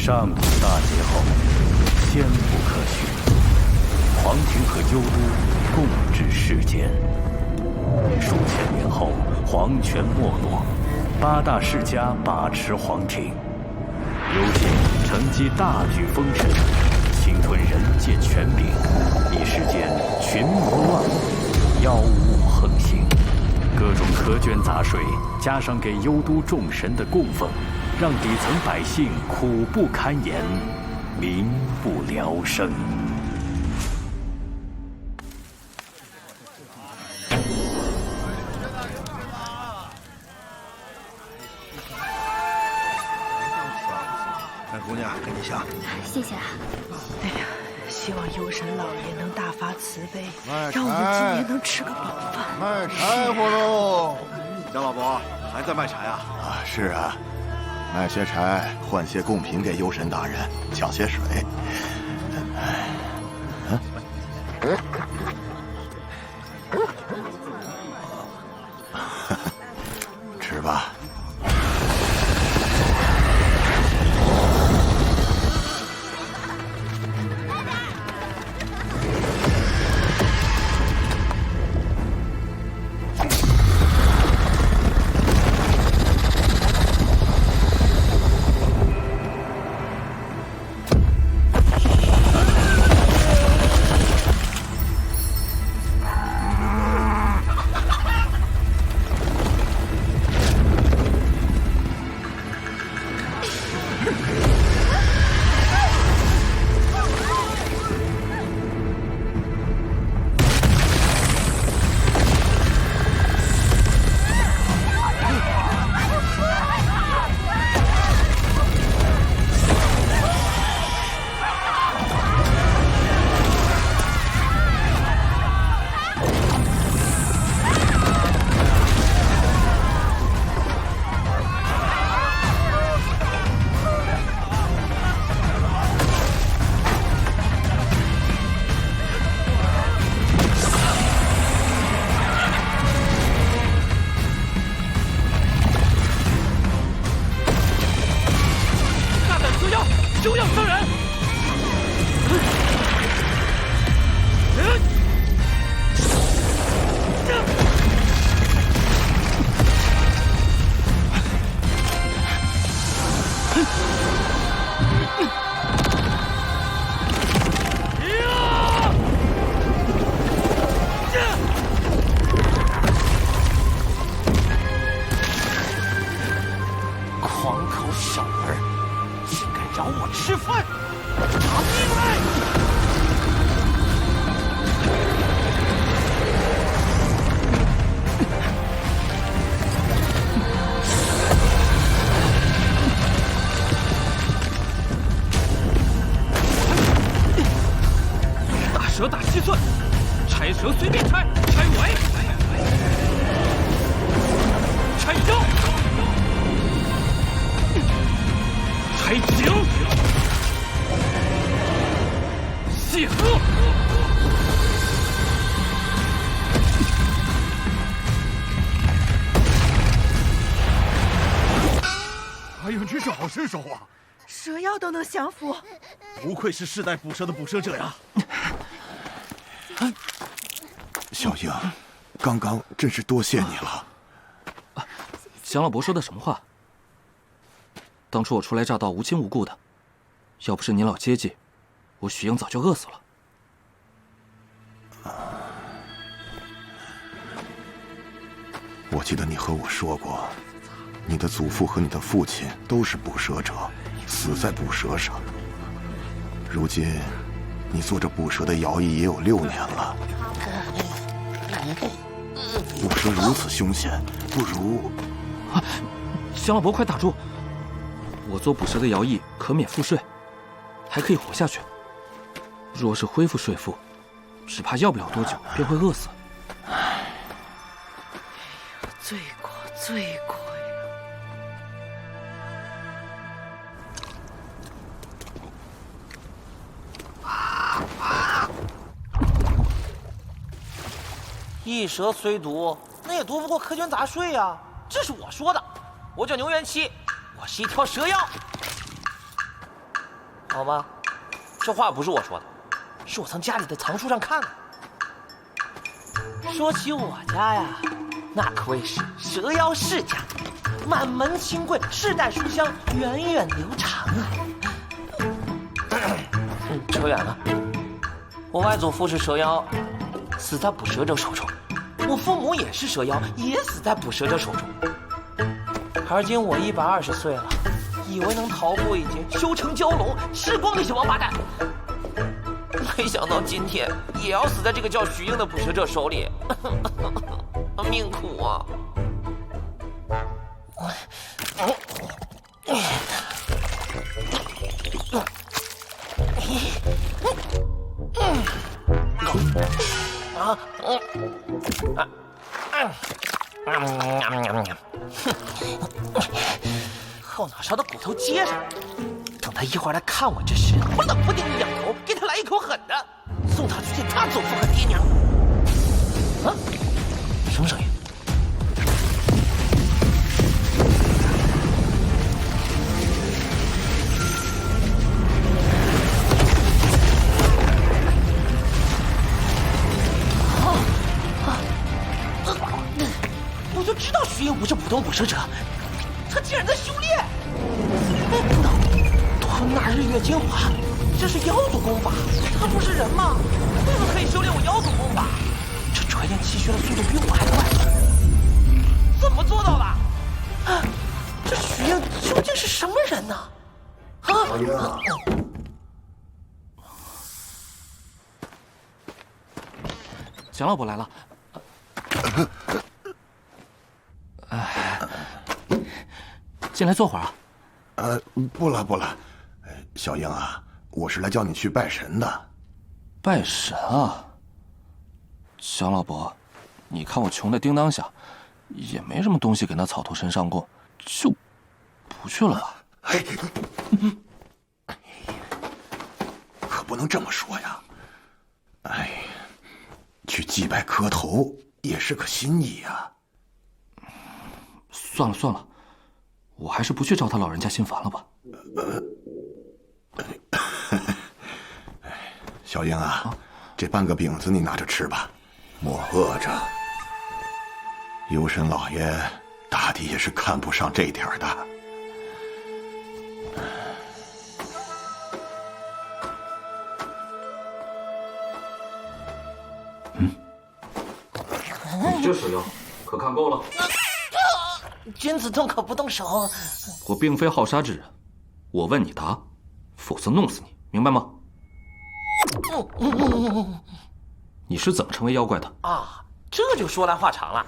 上古大劫後，仙不可续，黄庭和幽都共治世间。数千年后，皇权没落，八大世家把持皇庭。幽邪乘机大舉封神，侵吞人界权柄，一时间群魔乱舞，妖物横行。各种苛捐杂税，加上给幽都众神的供奉，让底层百姓苦不堪言，民不聊生。姑娘，给你香。谢谢啊。哎呀，希望幽神老爷能大发慈悲，让我们今年能吃个饱饭。卖柴火喽！杨老伯还在卖柴啊？是啊，卖些柴换些贡品给幽神大人，抢些水。吃吧。休要伤人！狂口小儿，竟敢咬我吃饭！拿命来！大蛇打7寸，拆蛇随便拆，拆尾，拆腰。开井，泄河。哎呦，真是好身手啊！蛇妖都能降服，不愧是世代捕蛇的捕蛇者呀！小英，刚刚真是多谢你了。祥老伯说的什么话？当初我初来乍到，无亲无故的，要不是您老接济，我许英早就饿死了。我记得你和我说过，你的祖父和你的父親都是捕蛇者，死在捕蛇上。如今，你做着捕蛇的徭役也有6年了。捕蛇如此凶險，不如……祥老伯，快打住！我做捕蛇的徭役可免赋税，还可以活下去。若是恢复税赋，只怕要不了多久便会饿死。罪过，罪过呀！一蛇虽毒，那也毒不过苛捐杂税呀。这是我说的。我叫牛元七，我是一条蛇妖。好吧，這話不是我說的，是我從家裡的藏書上看的。說起我家呀，那可謂是蛇妖世家，滿門清貴，世代書香，源遠流長啊。扯遠了，我外祖父是蛇妖，死在捕蛇者手中；我父母也是蛇妖，也死在捕蛇者手中。而今我120歲了，以為能逃過一劫，修成蛟龍，吃光那些王八蛋。沒想到今天也要死在這個叫徐英的捕蛇者手裡，命苦啊！後腦勺的骨頭結實，等他一會兒來看我之時，我冷不丁一仰頭，給他來一口狠的，送他去見他祖父和爹娘。啊，什麼聲音？我就知道徐英不是普通捕蛇者，他竟然在修炼。吞纳日月精华，這是妖族功法，他不是人嗎？怎麼可以修煉我妖族功法？這垂煉氣血的速度比我還快，怎麼做到的？啊，這徐英究竟是什麼人呢？啊！蒋老伯來了。进來坐會兒啊。不了。小英啊，我是來叫你去拜神的。拜神啊？蒋老伯，你看我窮的叮當響，也沒什麼東西給那草頭神上供，就不去了吧。可不能這麼說呀。去祭拜磕頭也是個心意呀。算了，我還是不去找他老人家心煩了吧。小英啊，這半個餅子你拿着吃吧，莫餓着。幽神老爺大抵也是看不上這點的。你这蛇妖可看夠了？君子動口不動手。我並非好殺之人，我問你答，否則弄死你，明白嗎？你是怎麼成為妖怪的？啊，這就說來話長了。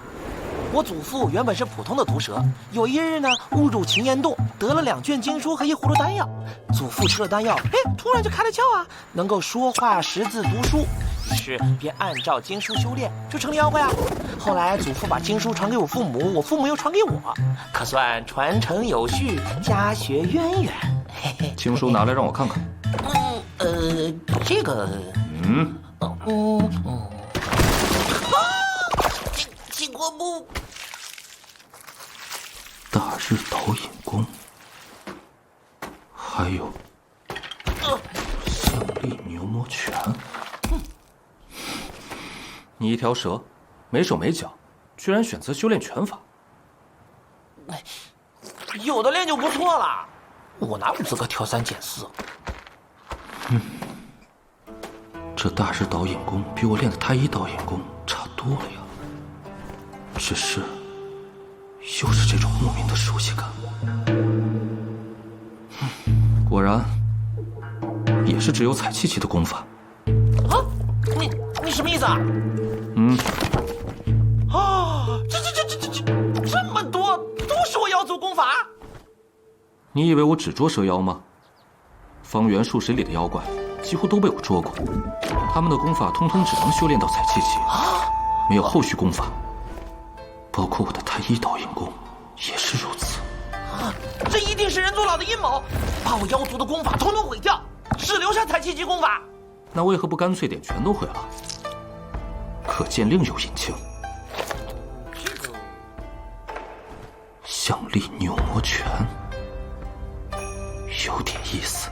我祖父原本是普通的毒蛇，有一日呢，誤入秦岩洞，得了2卷經書和1葫蘆丹藥。祖父吃了丹藥，突然就開了竅啊，能夠說話、識字、讀書。於是便按照經書修煉，就成了妖怪啊。後來祖父把經書傳給我父母，我父母又傳給我，可算傳承有序，家學淵源。經書拿來讓我看看。這個，金國木，大日導引功，還有象力牛魔拳。你一條蛇，沒手沒腳，居然選擇修煉拳法。有的練就不錯了，我哪有資格挑三揀四？這大日導引功比我練的太一導引功差多了呀，只是又是這種莫名的熟悉感。果然也是只有採氣期的功法。啊，你什麼意思啊？這麼多都是我妖族功法？你以為我只捉蛇妖嗎？方圓數十里的妖怪幾乎都被我捉過，他們的功法通通只能修煉到採氣期，沒有後續功法。包括我的太一導引功也是如此。這一定是人族老的陰謀，把我妖族的功法統統毀掉，只留下採氣期功法。那為何不乾脆點全都毀了？可見另有隱情。象力牛魔拳有點意思。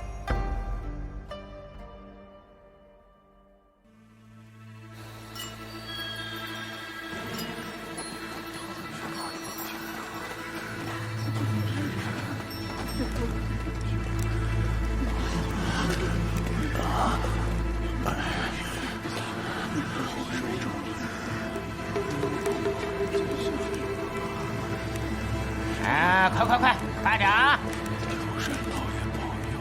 快点啊！有神老爷保佑。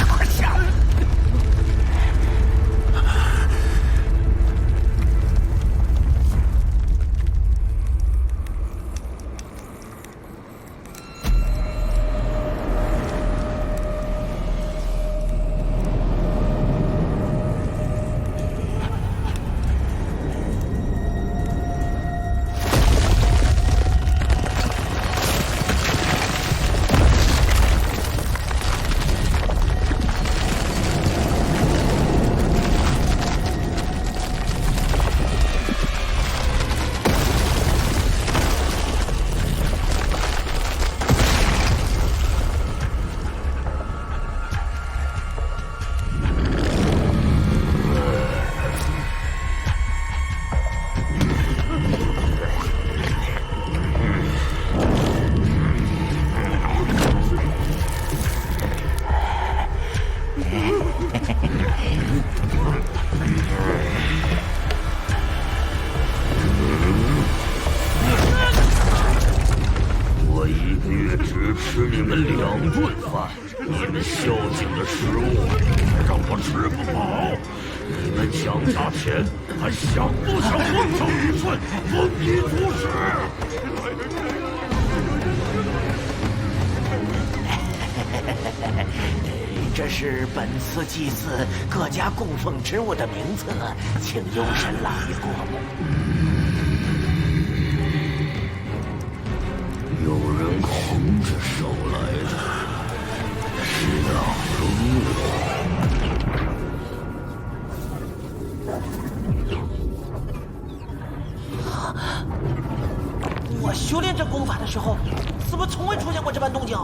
快下来！我一个月只吃你们2顿饭，你们孝敬的食物让我吃不饱。你们蒋家田还想不想荒上一寸，丰衣足食？这是本次祭祀各家供奉之物的名册，请幽神老爷过目。有人空着手来的，是恼了我修炼这功法的时候，怎么从未出现过这般动静？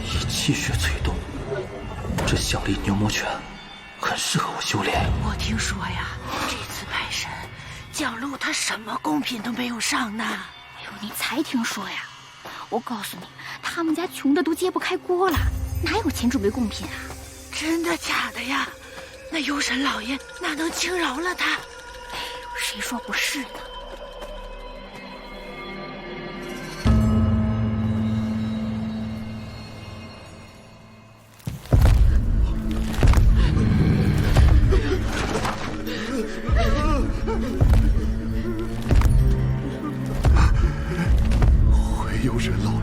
以气血催动，这响力牛魔拳很适合我修炼。我听说呀，这次拜神，蒋璐他什么贡品都没有上呢。哎呦，你才听说呀？我告诉你，他们家穷的都揭不开锅了，哪有钱准备贡品啊？真的假的呀？那幽神老爷哪能轻饶了他？哎呦，谁说不是呢？回幽神老爷，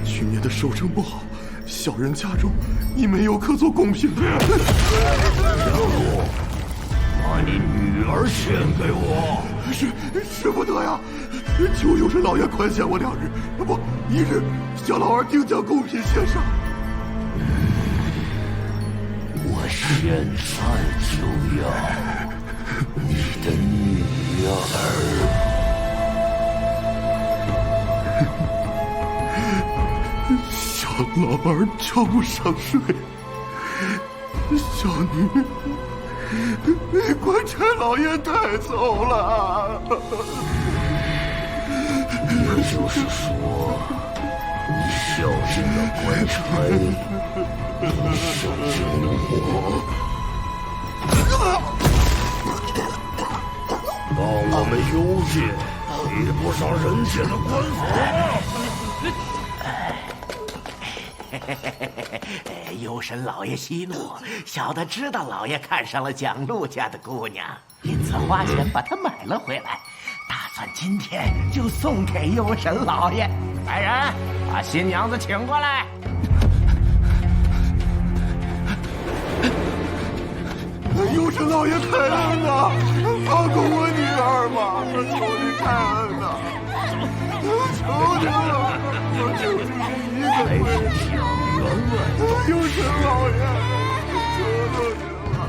去年的收成不好，小人家中已没有可做贡品了。江路，把你女儿献给我。使不得呀！求幽神老爷宽限我2日，不1日，小老儿定将贡品献上。我现在就要你的女儿。小老儿叫不上睡，小女被官差老爷带走了。也就是说，你孝敬了官差，你孝敬了我。当我们幽界比不上人界的官府。幽神老爷息怒，小的知道老爷看上了蒋璐家的姑娘，因此花钱把她买了回来，打算今天就送给幽神老爷。来人，把新娘子请过来。幽神老爷开恩啊，放过我女儿吧！求你开恩呐！求你了，我就你一个人。幽神老爷，求求你了！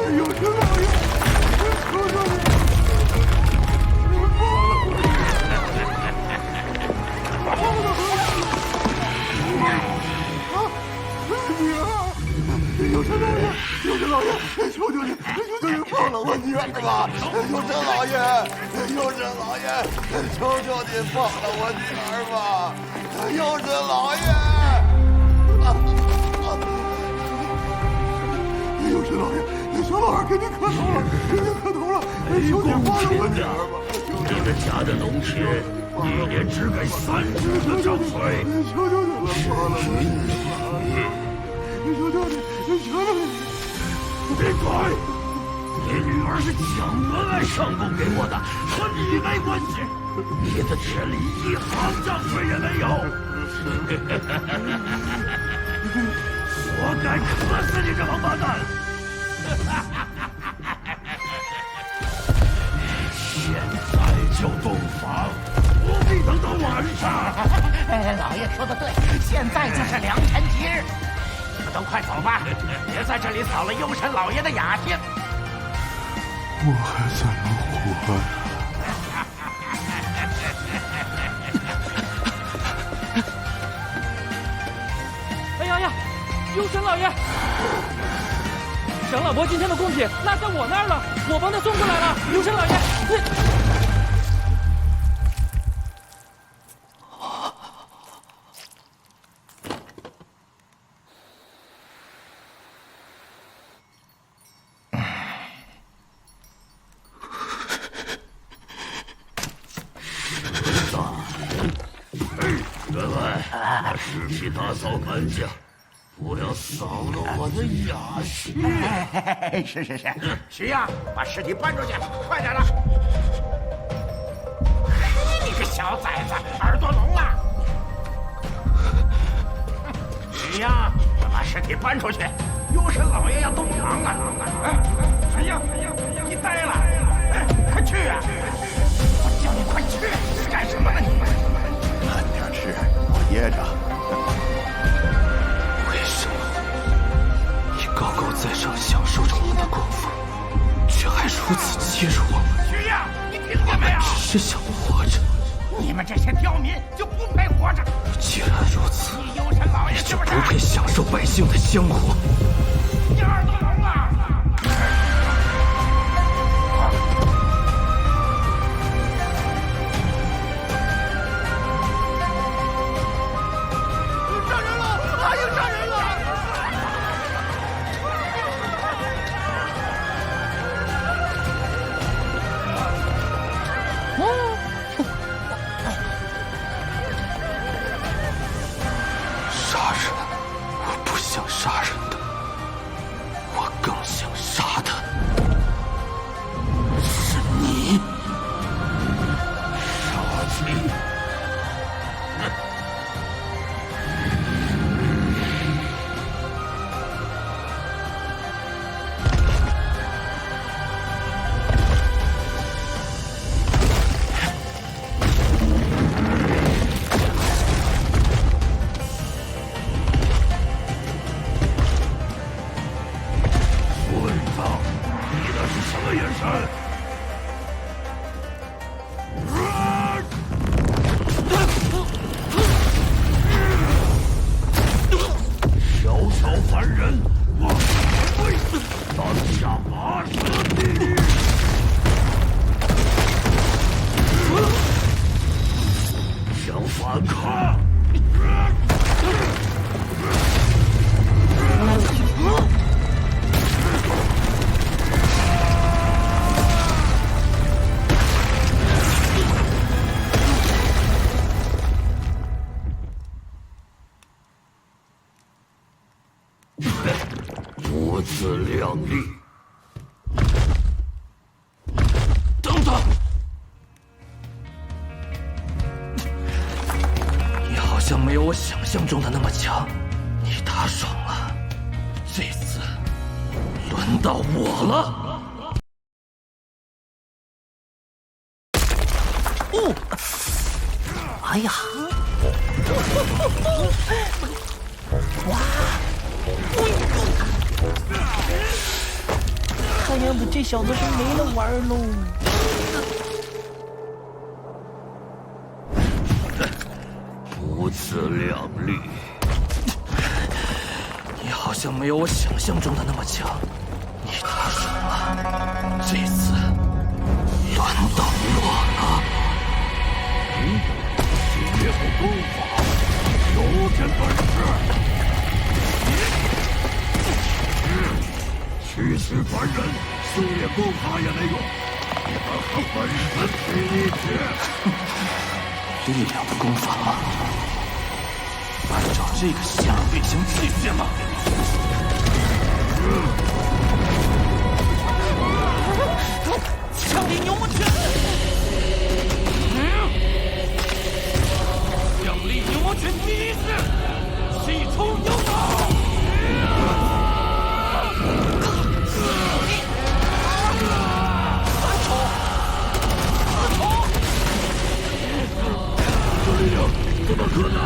幽神老爷，求求你！佑神老爷，求求您放了我女儿吧！佑神老爷，佑神老爷，小老二给您磕头了，给您磕头了，求您放了我女儿吧！你的家的农田1年只给3只的涨税，求求你了，放了我女儿！求求你，求求你！闭嘴！你女儿是蒋文爱上供给我的，和你没關係。你的田里1行涨税也没有，活该磕死你这王八蛋！现在就洞房，不必等到晚上。老爷说的对，现在就是良辰吉日。你们都快走吧，别在这里扫了幽神老爷的雅兴。我还怎么活呀？哎呀，幽神老爷！沈老伯今天的贡品落在我那儿了，我帮他送过来了。幽神老爷，员外，把尸体打扫干净，不要扫了我的雅兴。是，徐阳，把尸体搬出去，快点的！你个小崽子，耳朵聋了！徐阳，把尸体搬出去，幽神老爷要动堂了！徐阳，你呆了？快去啊！我叫你快去，干什么呢你？慢点吃，我噎着。为什么你高高在上享受着我们的功夫，却还如此欺辱我们？徐阳，你听见没有？只是想活着。你们这些刁民就不配活着。既然如此，你幽神老爷也就不配享受百姓的香火。你耳朵聋了？杀人的，我更想杀的是你，杀鸡！母子两立。等等，你好像没有我想象中的那么强，你打爽了，这次轮到我了。哦，哎呀，哇！看样子这小子是没了玩喽。母子两立。你好像没有我想象中的那么强，你打爽了，这次轮到传人，修煉功法也没用，我浑身皮血。力量的功法吗？按照这个想变形体系吗？枪林牛魔拳！降力牛魔拳第一式，气冲牛脑！这力量怎么可能？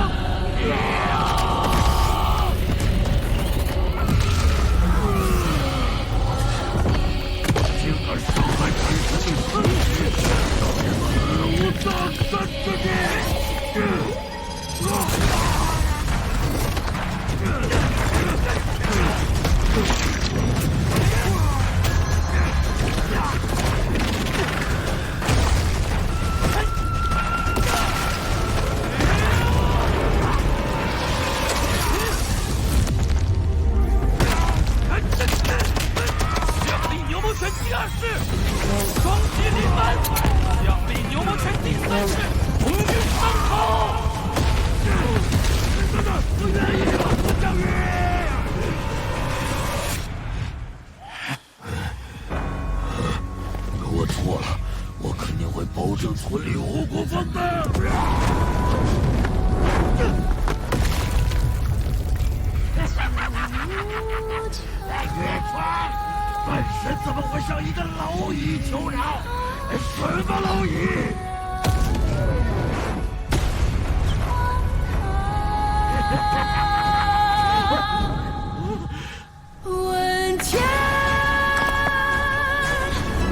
竟然伤害本身的身体，死无葬身之地！降力牛魔拳第二式，双击临门；降力牛魔拳第三式，红云上头。不愿意了，项羽！我错了，我肯定会保证村里五谷丰登。岳川，本身怎么会像一个蝼蚁求饶？什么蝼蚁？问天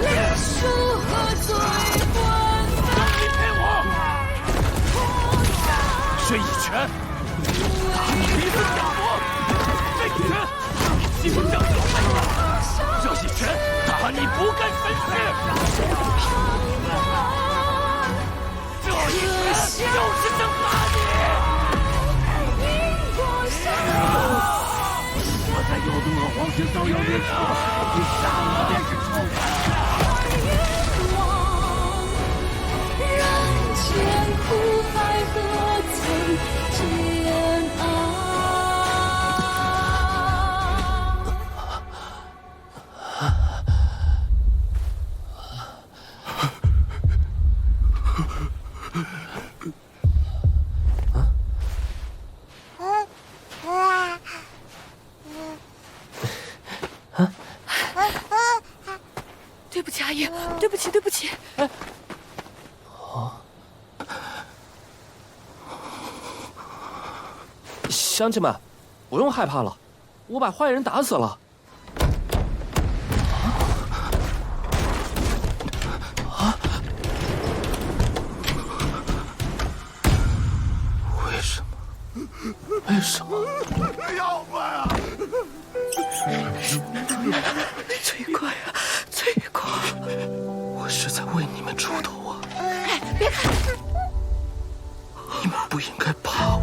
历数何罪官？你骗我！这一拳打你鼻子假模，这一拳打你欺负将士，这一拳打你不干身事，这一拳就是想打你！我在右都和皇亲早有联手，你杀我便是仇人。人间苦海何曾煎熬？对不起，阿爷，对不起，对不起。乡亲们，不用害怕了，我把坏人打死了。为什么？妖怪啊！罪过呀，罪过！我是在为你们出头啊！哎，别看！你们不应该怕我。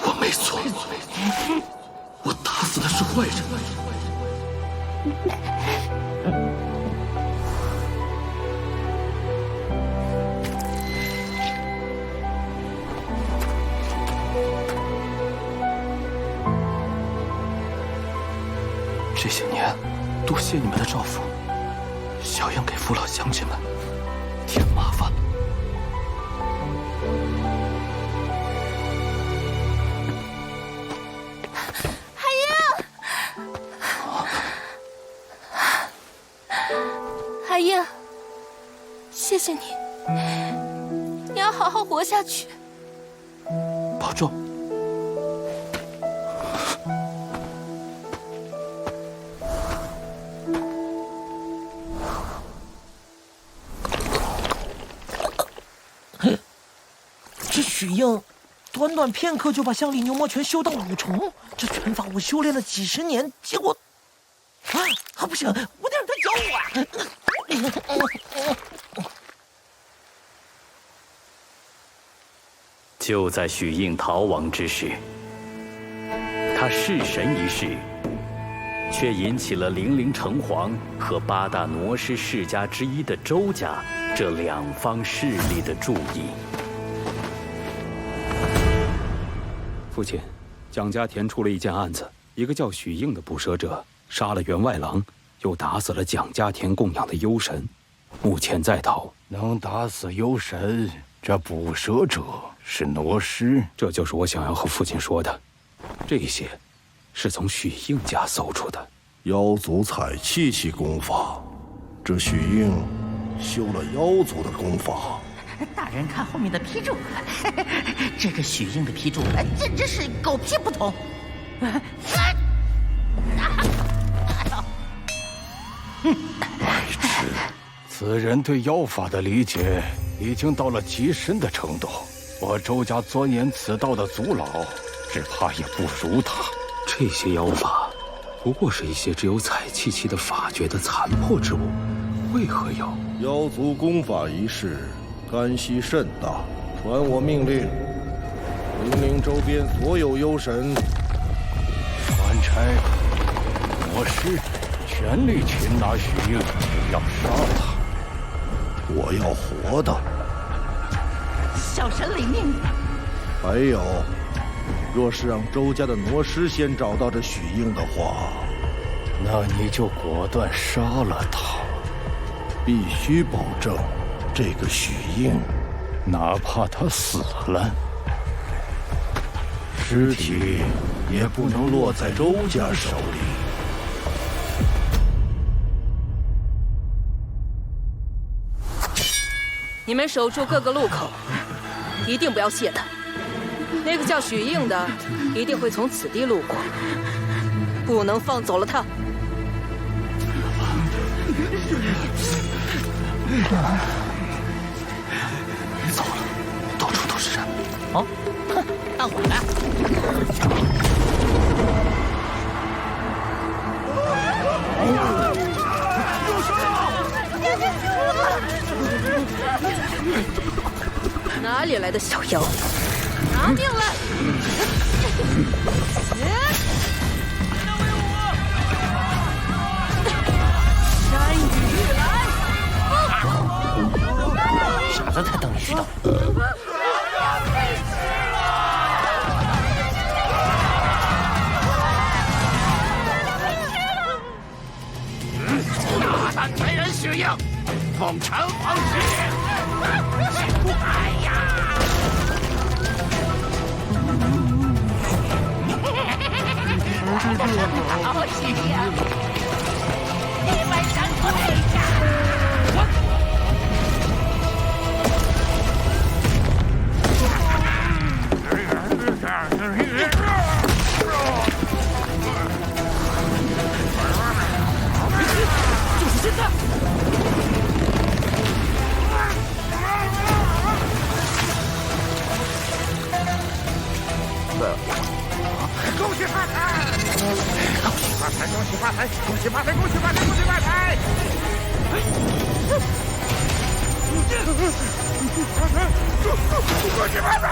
我没错，我打死的是坏人。这些年，多谢你们的照拂，小样给父老乡亲们添麻烦了。海英，谢谢你，你要好好活下去。保重。这许英，短短片刻就把降力牛魔拳修到5重，这拳法我修炼了几10年，结果，不行，我得让他教我啊！就在许应逃亡之时，他弑神一事，却引起了零陵城隍和8大傩师世家之一的周家这两方势力的注意。父亲，蒋家田出了一件案子，一个叫许应的捕蛇者杀了员外郎，又打死了蒋家田供养的幽神，目前在逃。能打死幽神，这捕蛇者是傩师，这就是我想要和父亲说的。这些是从许应家搜出的。妖族采气气功法，这许应修了妖族的功法。大人看后面的批注，这个许应的批注简直是狗屁不通。白痴！此人对妖法的理解已经到了极深的程度，我周家钻研此道的族老，只怕也不如他。这些妖法，不过是一些只有采气气的法诀的残破之物，为何要？妖族功法一事，干系甚大，传我命令，零陵周边所有幽神，官差、傩师全力擒拿许应，要杀他。我要活的。小神领命。还有，若是让周家的傩师先找到这许应的话，那你就果断杀了他。必須保證這個許應，哪怕他死了，屍體也不能落在周家手裡。你們守住各個路口，一定不要懈怠。那個叫許應的一定會從此地路過，不能放走了他。糟了，到處都是人。哦，哼，大夥呢？哪裡來的小妖？拿命來！山雨欲來！傻子才等你知道。大胆贼人许應，奉城隍之命，起不来呀！好许應，你們想退下？就是现在！恭喜發財！恭喜發財！恭喜發財！恭喜發財！恭喜發財！恭喜發財！恭喜發財！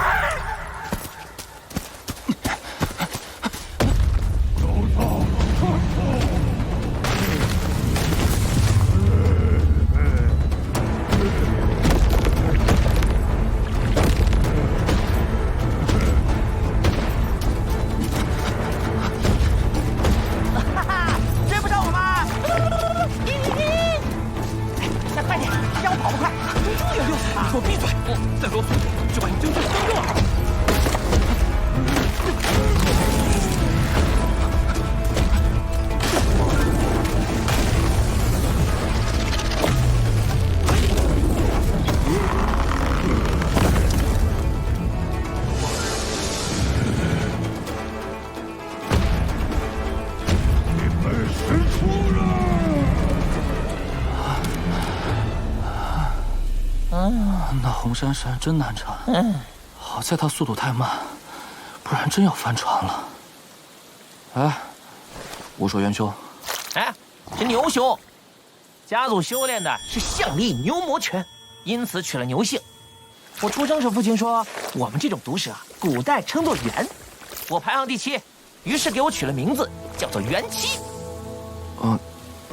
那红珊珊真难缠。好在她速度太慢，不然真要翻船了。哎，我说元兄，哎，这牛兄，家族修煉的是象力牛魔拳，因此取了牛姓。我出生时，父亲说我们这种毒蛇古代称作元，我排行第7，于是给我取了名字，叫做元七。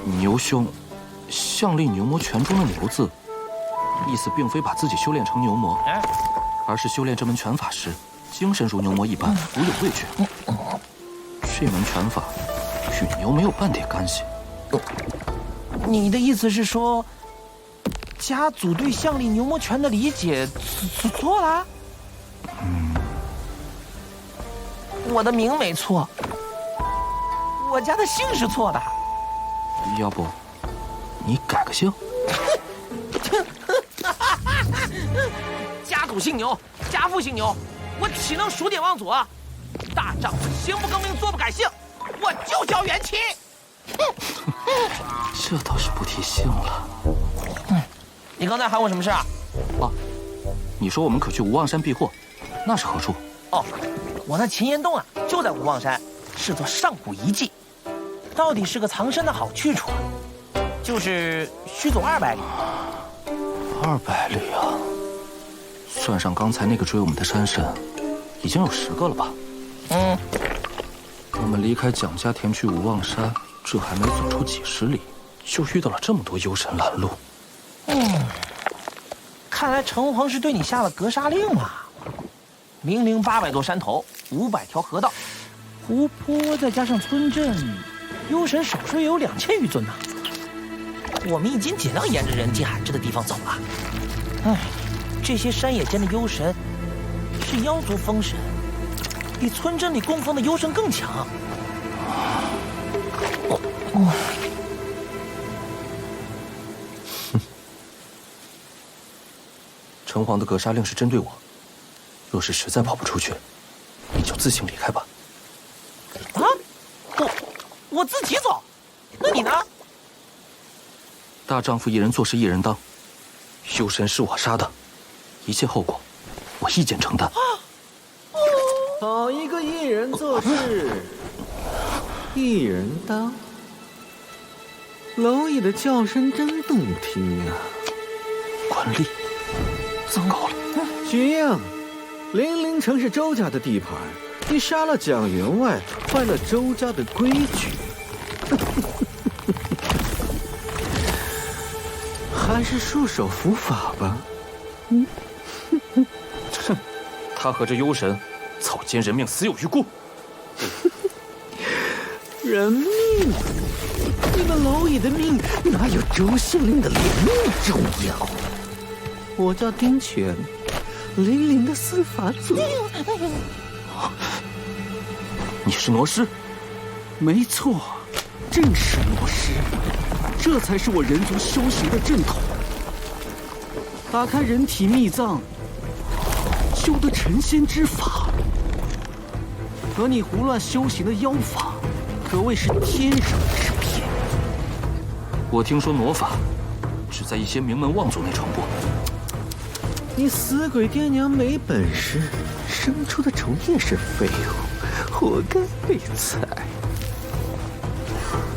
牛兄，象力牛魔拳中的牛字，意思并非把自己修炼成牛魔，而是修炼这门拳法时，精神如牛魔一般，无有畏惧。这门拳法与牛没有半点干系。你的意思是说，家族对象力牛魔拳的理解错了？我的名没错，我家的姓是錯的。要不，你改个姓？家主姓牛，家父姓牛，我岂能数典忘祖啊？大丈夫行不更名，坐不改姓，我就叫元七。这倒是不提姓了。你刚才喊我什么事啊？你说我们可去无望山避祸，那是何处？我那秦岩洞啊，就在无望山，是座上古遗迹，到底是个藏身的好去处啊，就是需走200里。200里啊！算上刚才那个追我們的山神，已經有10個了吧？我們離開蔣家田去無望山，這還沒走出幾十里，就遇到了這麼多幽神攔路。看來城隍是對你下了格殺令啊！明陵800座山頭，500條河道，湖泊再加上村鎮，幽神少說也有2000餘尊吶。我們已經盡量沿着人跡罕至的地方走了。這些山野間的幽神是妖族封神，比村鎮裡供奉的幽神更強。城隍的格殺令是針對我，若是實在跑不出去，你就自行離開吧。我自己走？那你呢？大丈夫一人做事一人當，幽神是我殺的，一切後果我一肩承擔。好一個一人做事一人當，螻蟻的叫聲真動聽啊！官吏，糟糕了！徐應，零陵城是周家的地盤，你殺了蔣員外，壞了周家的規矩。還是束手伏法吧。他和這幽神草菅人命，死有餘辜。人命？你們螻蟻的命哪有周縣令的連命重要？我叫丁權，零陵的司法組。你是挪師？沒錯，正是挪師。這才是我人族修行的正統。打開人體秘藏，修得成仙之法，和你胡亂修行的妖法，可謂是天壤之別。我聽說挪法只在一些名門望族內傳播。你死鬼爹娘沒本事，生出的蟲也是廢物，活該被裁。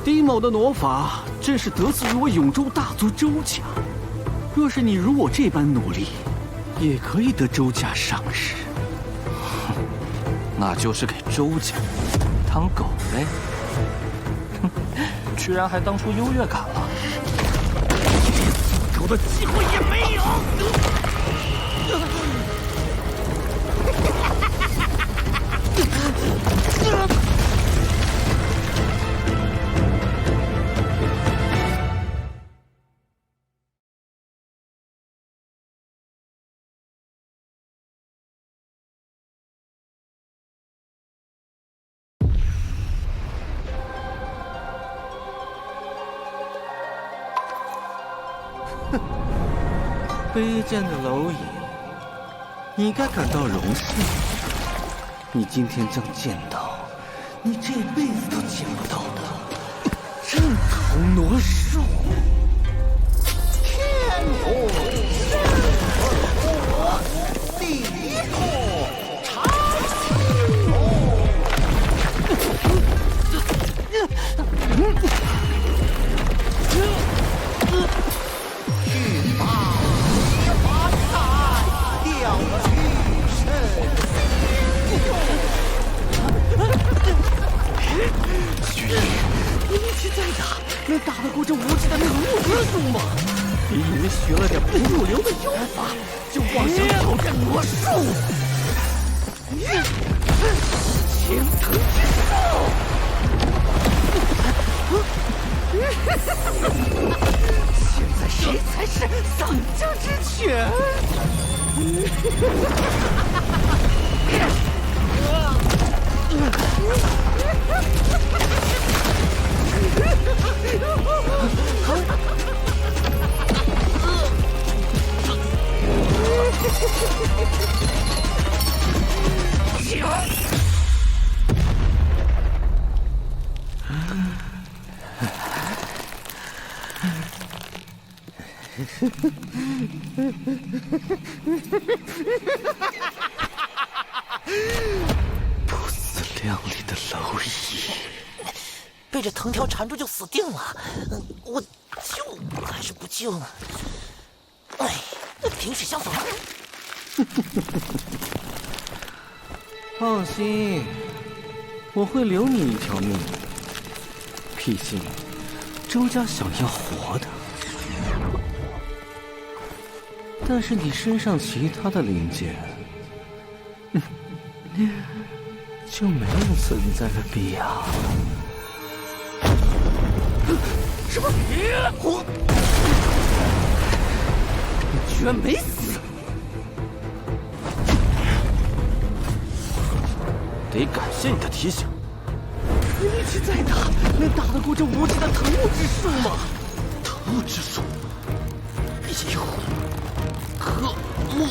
丁某的挪法正是得自於我永州大族周家，若是你如我這般努力，也可以得周家賞識。那就是給周家當狗嘞！居然還當出優越感了，復仇的機會也沒有。卑賤的螻蟻，你該感到榮幸。你今天將見到你這輩子都見不到的正統挪術。天土生火，地土長青龍。法就妄想挑戰魔術，千藤之手。现在谁才是丧家之犬？不自量力的蝼蚁，被这藤条缠住就死定了。我救还是不救呢？哎，萍水相逢。放心，我会留你一条命。毕竟，周家想要活的。但是你身上其他的零件，就没有存在的必要。什么？你居然没死！得感谢你的提醒。你力气再大，能打得过这无尽的藤木之术吗？藤木之术，一呼可木。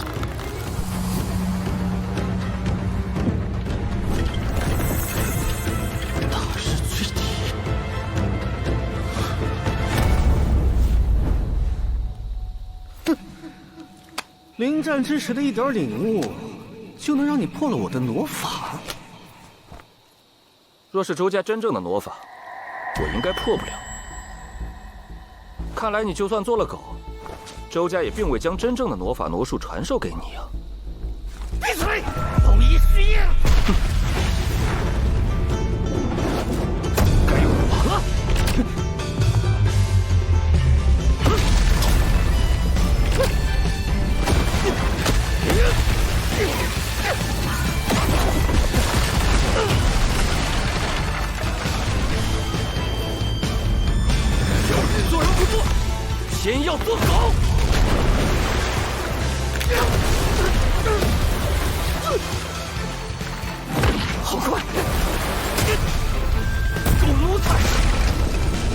大势最低。哼，临战之时的一点领悟，就能让你破了我的魔法？若是周家真正的魔法，我应该破不了。看来你就算做了狗，周家也并未将真正的魔法魔术传授给你啊！闭嘴！蝼蚁虚应！该我了！做人不做，先要做狗。好快！狗奴才！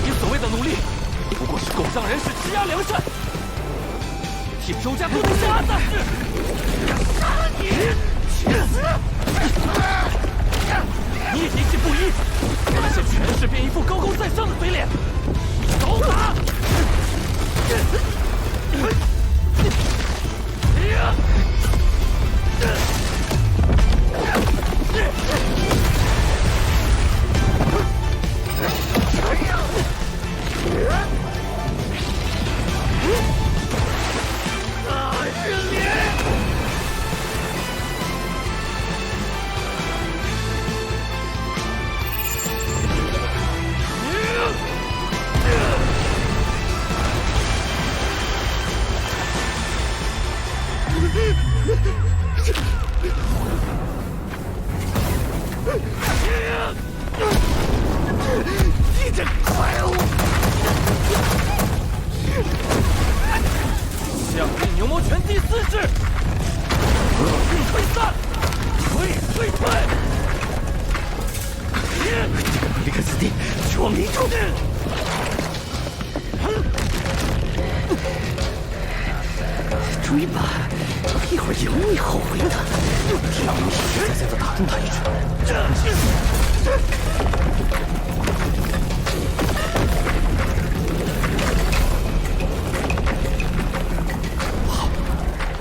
你所谓的努力，不过是狗仗人势，欺压良善，替周家做下阿大事。杀你！去死！你也脾气不一，而且全是便一副高高在上的嘴脸。走吧！你这怪物！象力牛魔拳第四式，厄运退散，退！离开此地，去往迷住！追吧，一会儿也会后悔的。让你再打中他一拳。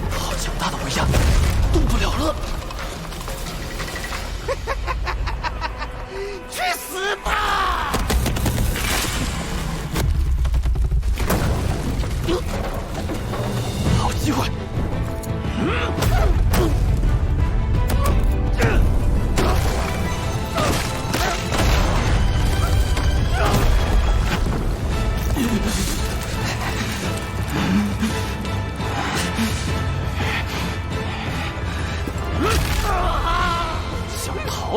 好强大的威压，动不了了。去死吧！好机会！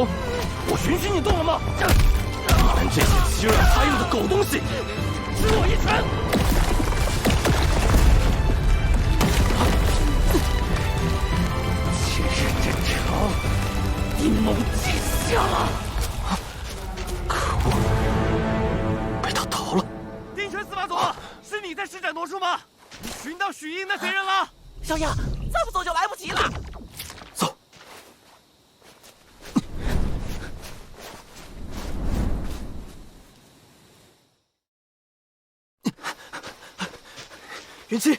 头，我允许你动了吗？你们这些欺软怕硬的狗东西，吃我一拳！今日真诚，阴谋结下了。可恶，被他逃了。丁泉司马佐，是你在施展魔术吗？你寻到许英的贼人了。小样，再不走就来不及了。走。云七，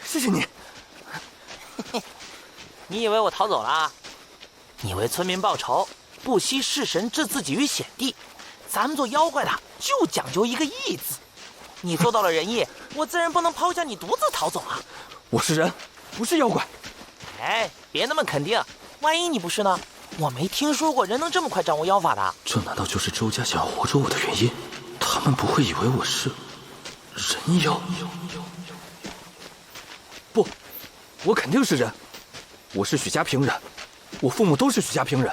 谢謝你。你以為我逃走了？你為村民報仇，不惜視神置自己於險地。咱們做妖怪的就講究一個義字。你做到了仁義，我自然不能拋下你獨自逃走啊。我是人，不是妖怪。哎，別那麼肯定，萬一你不是呢？我沒聽說過人能這麼快掌握妖法的。這難道就是周家想要活捉我的原因？他們不會以為我是人妖？不，我肯定是人。我是許家平人，我父母都是許家平人。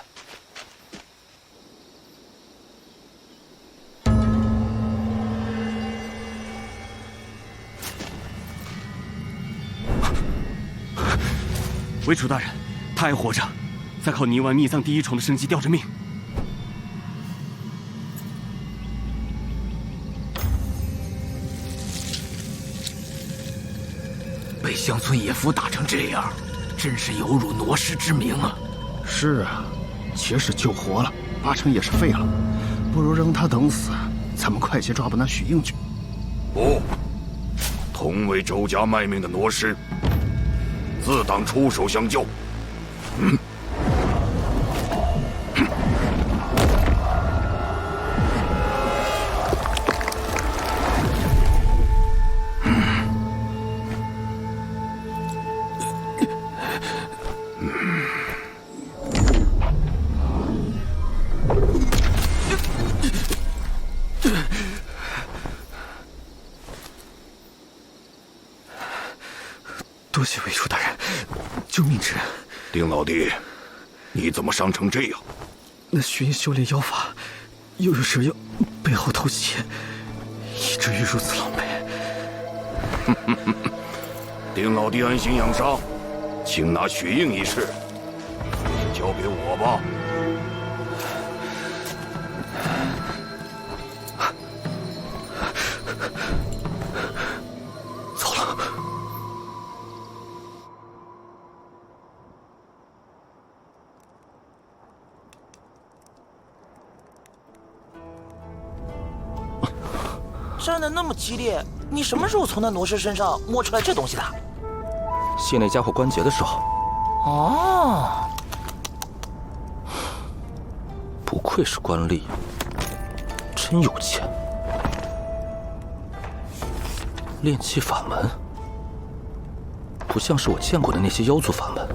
魏楚大人，他还活着，在靠泥丸秘藏第一重的生机吊着命。被乡村野夫打成这样，真是有辱挪师之名啊！是啊，即使救活了，8成也是废了，不如扔他等死，咱们快些抓捕那许应去。不，同为周家卖命的挪师，自当出手相救。多謝魏楚大人救命之恩。丁老弟，你怎麼傷成這樣？那許英修煉妖法，又有蛇妖背後偷襲，以至於如此狼狽。丁老弟安心養傷，請拿許應一事交給我吧。走了。战得那麼激烈，你什麼時候從那挪師身上摸出來這東西的？卸那家伙關節的時候。哦，不愧是官吏，真有錢。煉氣法門，不像是我見過的那些妖族法門，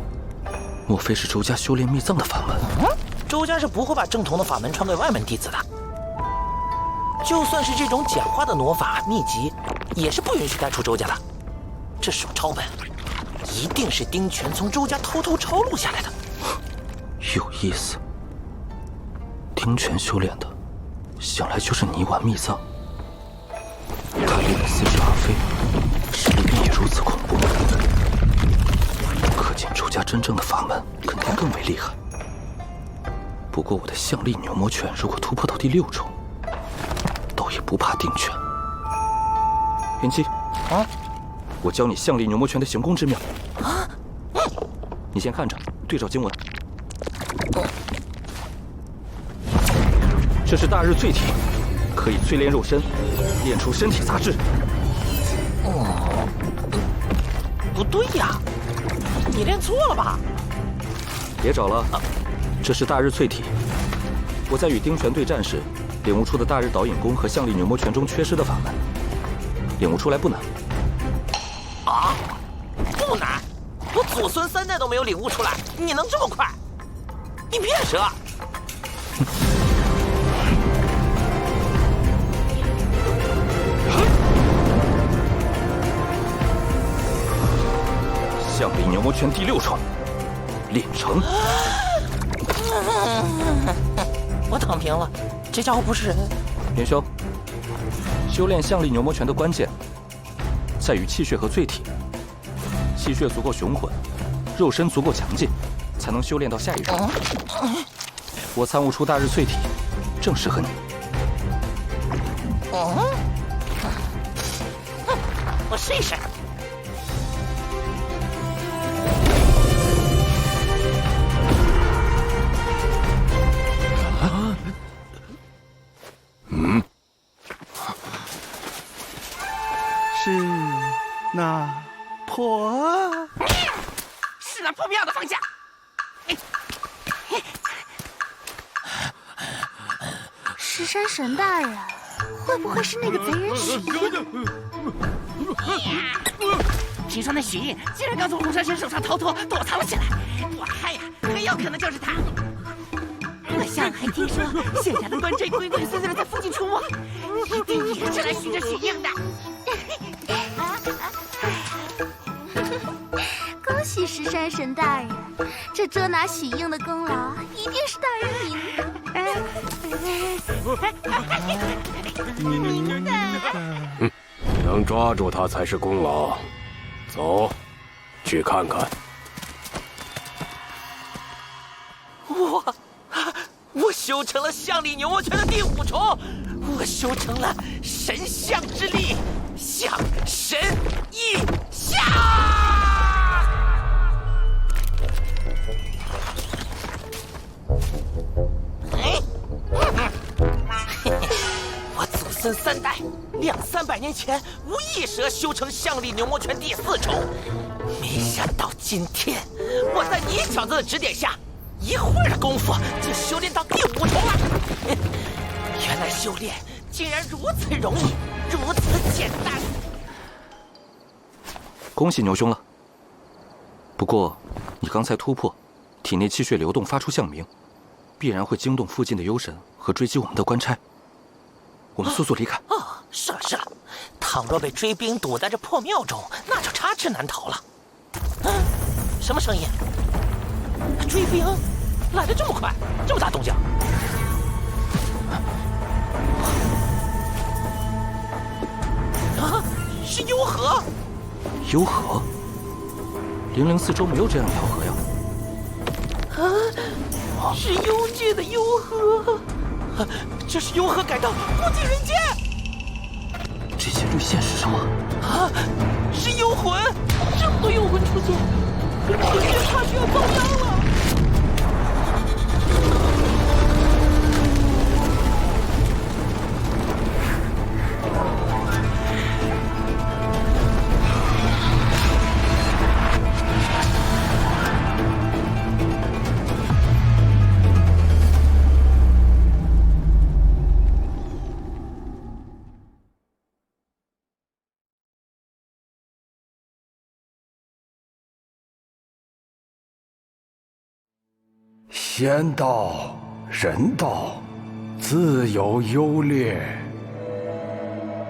莫非是周家修煉秘藏的法門？周家是不會把正統的法門傳給外門弟子的。就算是這種簡化的挪法秘籍，也是不允許帶出周家的。這手抄本，一定是丁權從周家偷偷抄錄下來的。有意思，丁權修煉的，想來就是泥丸秘藏。他練得似是而非，實力便也如此恐怖。可見周家真正的法門肯定更為厲害。不過我的象力牛魔拳如果突破到第6重，倒也不怕丁權。雲七，啊，我教你象力牛魔拳的行功之妙。啊，你先看着，對照經文。這是大日淬體，可以淬煉肉身，練出身體雜質。不對呀，你練錯了吧？別找了，這是大日淬體。我在與丁權對戰時，領悟出的大日導引功和象力牛魔拳中缺失的法門，領悟出來不難。啊，不難，我祖孫3代都沒有領悟出來，你能這麼快？你騙誰？象力牛魔拳第6重，練成。我躺平了，这家伙不是人。元兄，修炼象力牛魔拳的关键在于气血和醉体，气血足够雄浑，肉身足够强劲，才能修炼到下一种。我参悟出大日淬体，正适合你。我试一试。是那破？是那破庙的方向。石山神大人，会不会是那个贼人许印？听说那许印竟然刚从红山神手上逃脱，躲藏了起来。我看呀，很有可能就是他。我向还听说现在的官贼鬼鬼祟祟的在附近出没，一定也是来寻着许印的。恭喜石山神大人，这捉拿许印的功劳一定是大人您的。能抓住他才是功劳。走，去看看。我修成了象力牛魔拳的第5重，我修成了神象之力，象神一象。我祖孙3代200-300年前无意识修成象力牛魔拳第4重，没想到今天我在你小子的指点下，一会儿的功夫就修炼到第5重了。原来修炼竟然如此容易，如此简单。恭喜牛兄了。不过，你刚才突破，体内气血流动发出象鸣，必然会惊动附近的幽神和追击我们的官差。我们速速离開。是了是了，倘若被追兵堵在這破廟中，那就插翅難逃了。什麼聲音？追兵來得這麼快，這麼大動靜？是幽河。幽河？00四周沒有這樣一條河呀。是幽界的幽河。這是幽河改道，不進人間。這些綠線是什麼？是幽魂！這麼多幽魂出現，人間怕是要遭殃了。仙道、人道，自有優劣。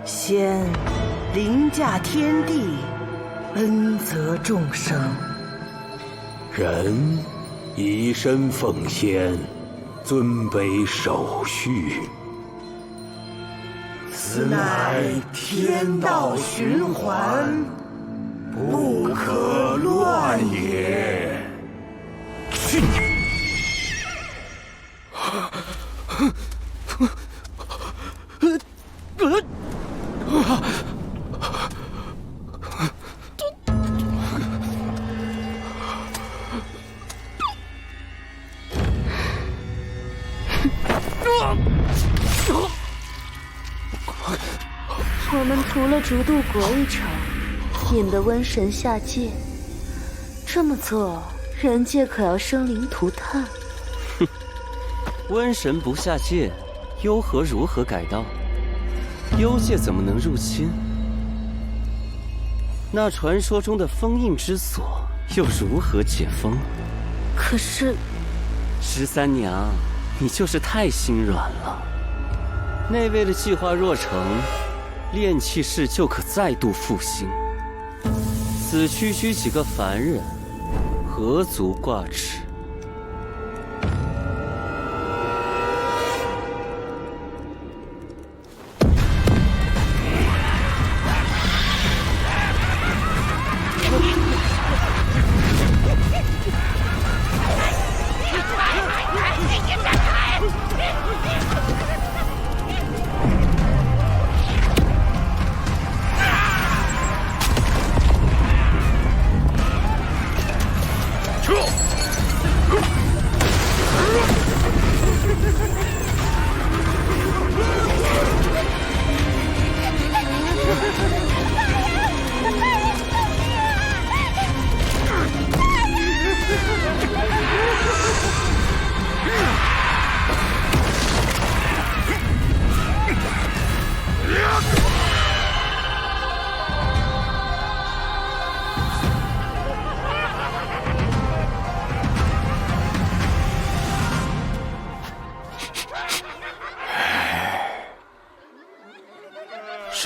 仙凌駕天地，恩澤眾生；人以身奉仙，尊卑守序。此乃天道循環，不可亂也。去你！我们除了逐渡国一场，引得瘟神下界，这麼做，人界可要生靈塗炭。哼，瘟神不下界，幽河如何改道？幽界怎麼能入侵？那傳說中的封印之鎖又如何解封？可是13娘，你就是太心軟了。那位的計劃若成，煉氣室就可再度復興。此區區幾個凡人，何足掛齒？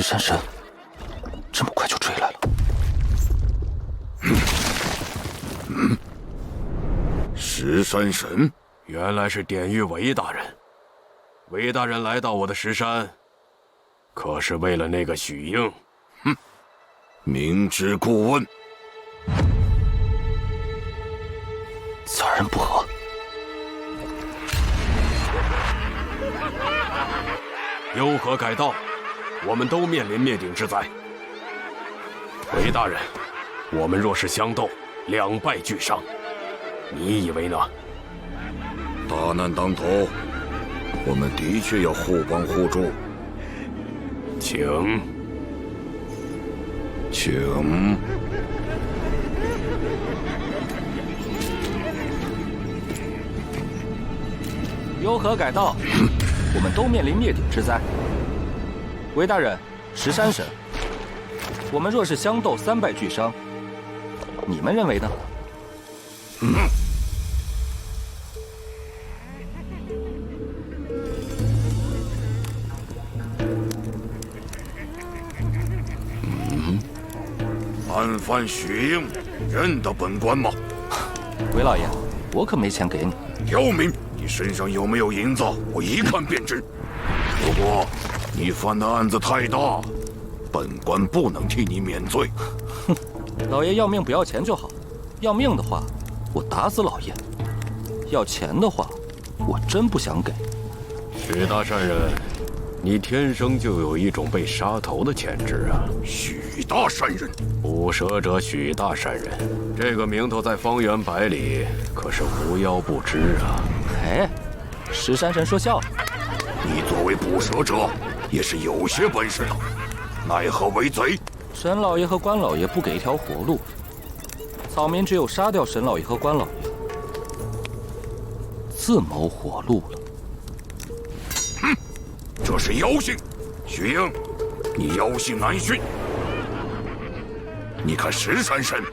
石山神这么快就追来了。石山神，原来是典狱韦大人。韦大人来到我的石山，可是为了那个许英？哼，明知故問。此人不和。幽河改道，我们都面臨滅頂之災。韦大人，我們若是相鬥，2敗俱傷，你以為呢？大難當頭，我們的確要互幫互助。請。幽河改道，我們都面臨滅頂之災。韦大人，石山神，我們若是相鬥3敗俱傷，你們認為呢？案犯許英，認得本官嗎？韦老爺，我可沒錢給你。刁民，你身上有沒有銀子？我一看便知。不過，你犯的案子太大，本官不能替你免罪。哼，老爺要命不要錢就好。要命的話，我打死老爺；要錢的話，我真不想給。許大善人，你天生就有一種被殺頭的潛質啊！許大善人，捕蛇者許大善人，這個名頭在方圓百里可是無妖不知啊！哎，石山神說笑了。你作為捕蛇者，也是有些本事的，奈何為賊？沈老爺和關老爺不給一條活路，草民只有殺掉沈老爺和關老爺，自謀活路了。哼，這是妖性！許英，你妖性難馴。你看石山神，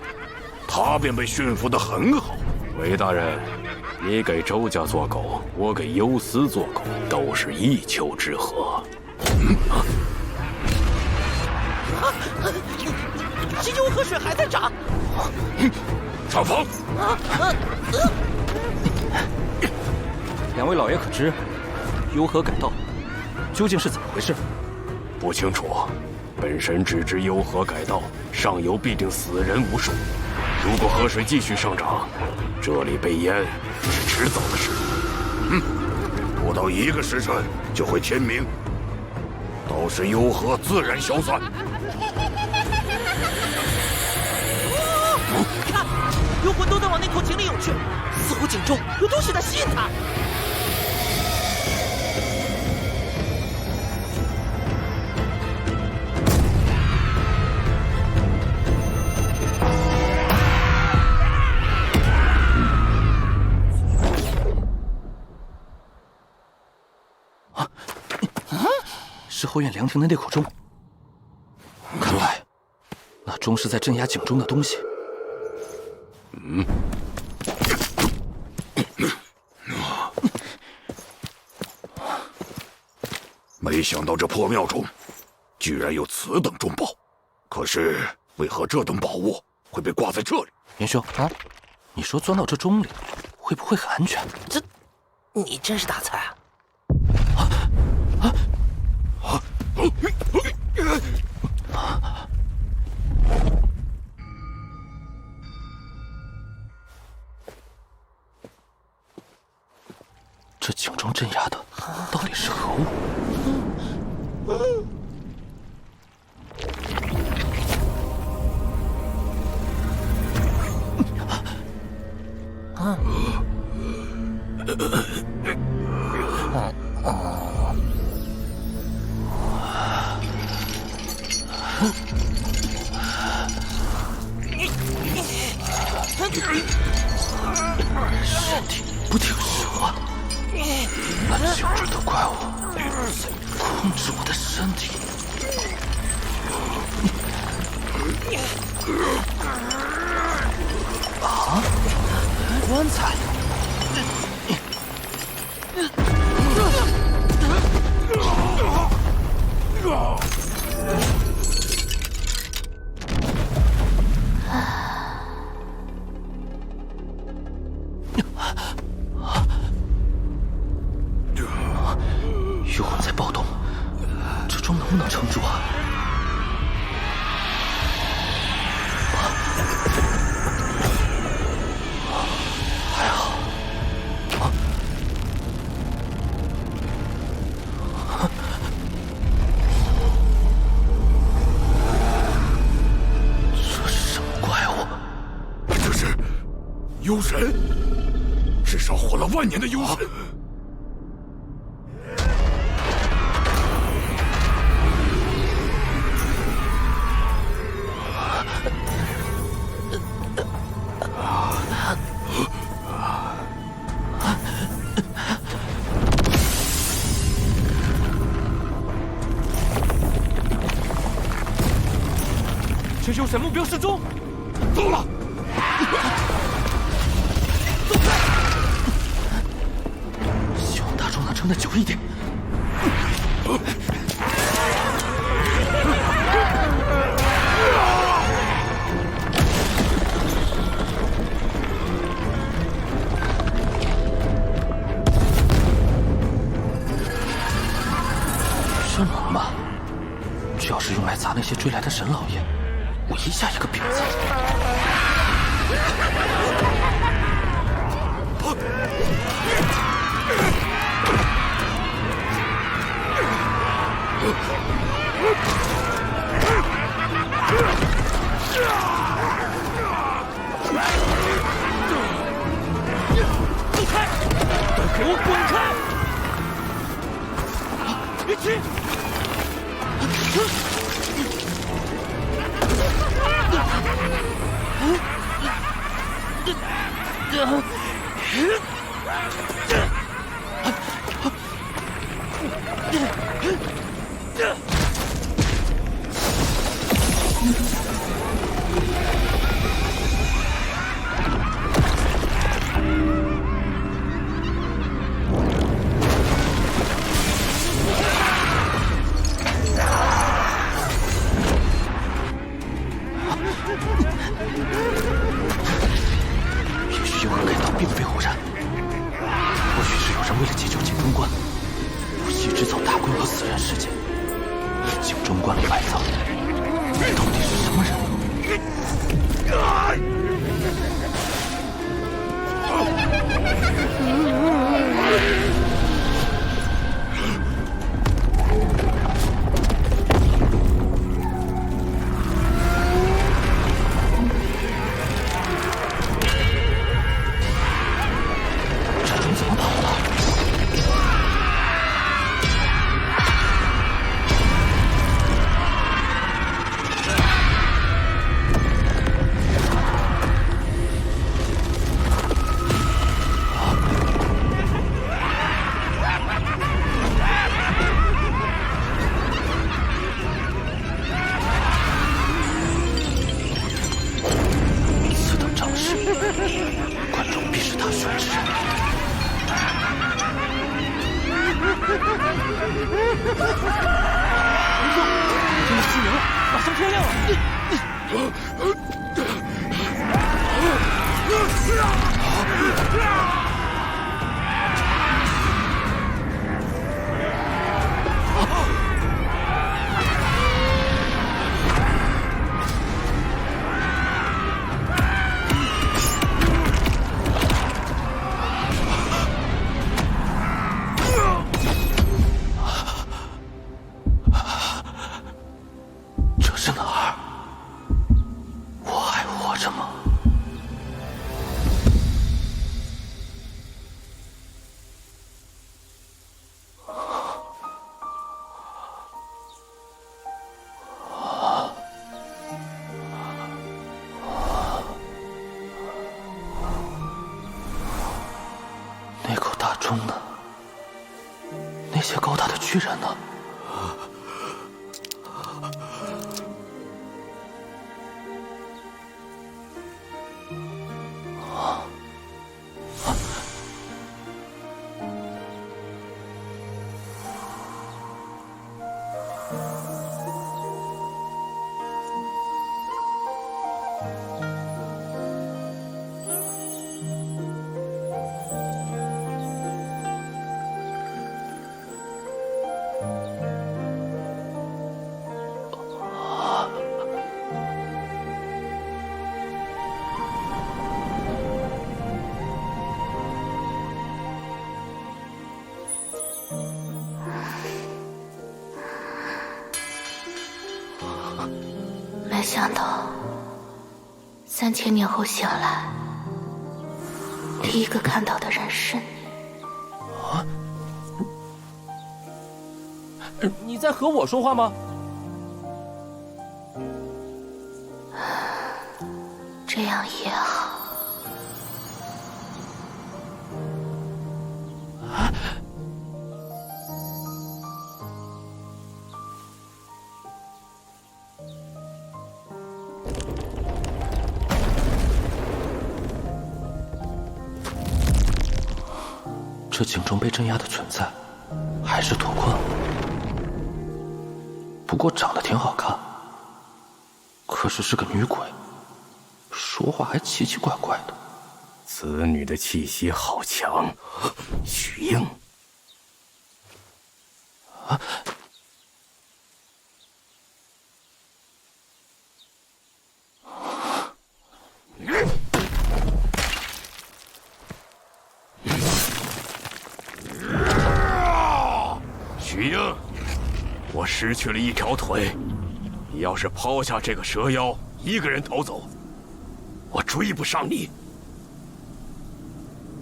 他便被馴服得很好。韦大人，你給周家做狗，我給幽司做狗，都是一丘之貉。这幽河水還在漲。上房。兩位老爺可知，幽河改道究竟是怎麼回事？不清楚，本神只知幽河改道，上游必定死人無數。如果河水繼續上漲，這裡被淹是遲早的事。不到1個時辰就會天明，到時幽河自然消散。你看，幽魂都在往那口井裡湧去，似乎井中有東西在吸引它。是後院涼亭的那口鐘，看來那鐘是在鎮壓井中的東西。沒想到這破廟中居然有此等重寶，可是為何這等寶物會被掛在這裡？元兄啊，你說鑽到這鐘裡會不會很安全？這，你真是大才啊！這井中鎮壓的到底是何物？身體不聽使喚，那井中的怪物在控制我的身體。啊，棺材！不能撑住啊！还好。这是什么怪物？这是幽神，至少活了万年的幽神。这幽神目标失踪，走了。希望大钟能撑得久一点。这能吧？这要是用来砸那些追来的神老爷，我一下一个婊子。走开！都给我滚开！别去！也许幽河改道并非偶然，或许是有人为了解救景中关，不惜制造大规模死人事件。景中关里埋葬到底是什么人？这钟怎么跑了？此等仗势，关中必是他兄之人。没错，真的出门了，马上天亮了。这是哪儿？我还活着吗？那口大钟呢？那些高大的巨人呢？想到，3000年后醒来，第一个看到的人是你。啊？你在和我说话吗？这样也好。这井中被镇压的存在，还是屠坤。不过长得挺好看，可是是个女鬼，说话还奇奇怪怪的。此女的气息好强，许英。啊！许英，我失去了一条腿，你要是抛下这个蛇妖，一个人逃走，我追不上你。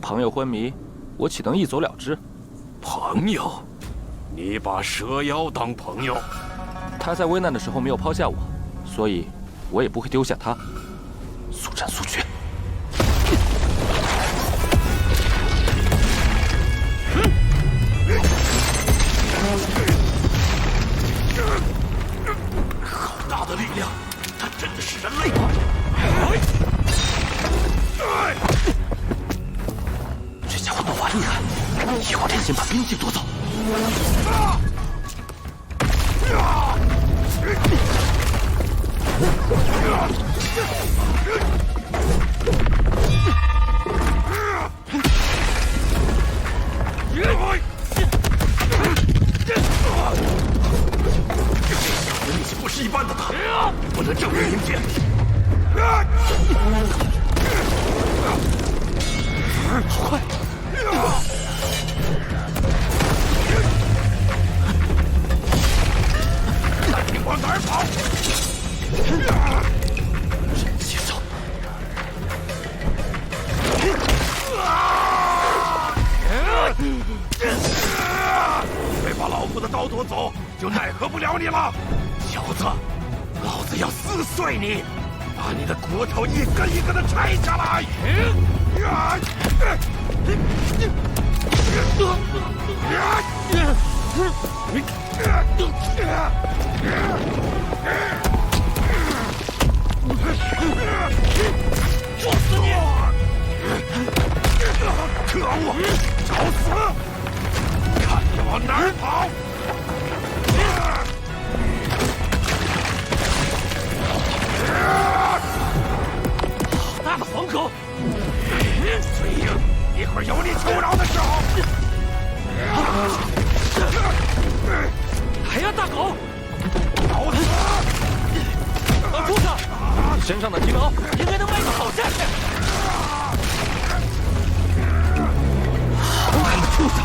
朋友昏迷，我岂能一走了之？朋友？你把蛇妖当朋友？他在危难的时候没有抛下我，所以我也不会丢下他。速战速决。好大的力量，他真的是人类吗？这家伙怒发厉害，一往天先把兵器夺走。力气不是一般的大，不能正面迎接。好快！你往哪儿跑？真接受！没把老夫的刀夺走，就奈何不了你了。小子，老子要撕碎你，把你的骨头一个一个的拆下来！撞死你！可惡，找死！看你往哪兒跑！好大的防口！崔英，一會兒有你求饒的時候。还要大狗！找死！住手！你身上的金螯应该能卖个好价钱。好狠的畜生！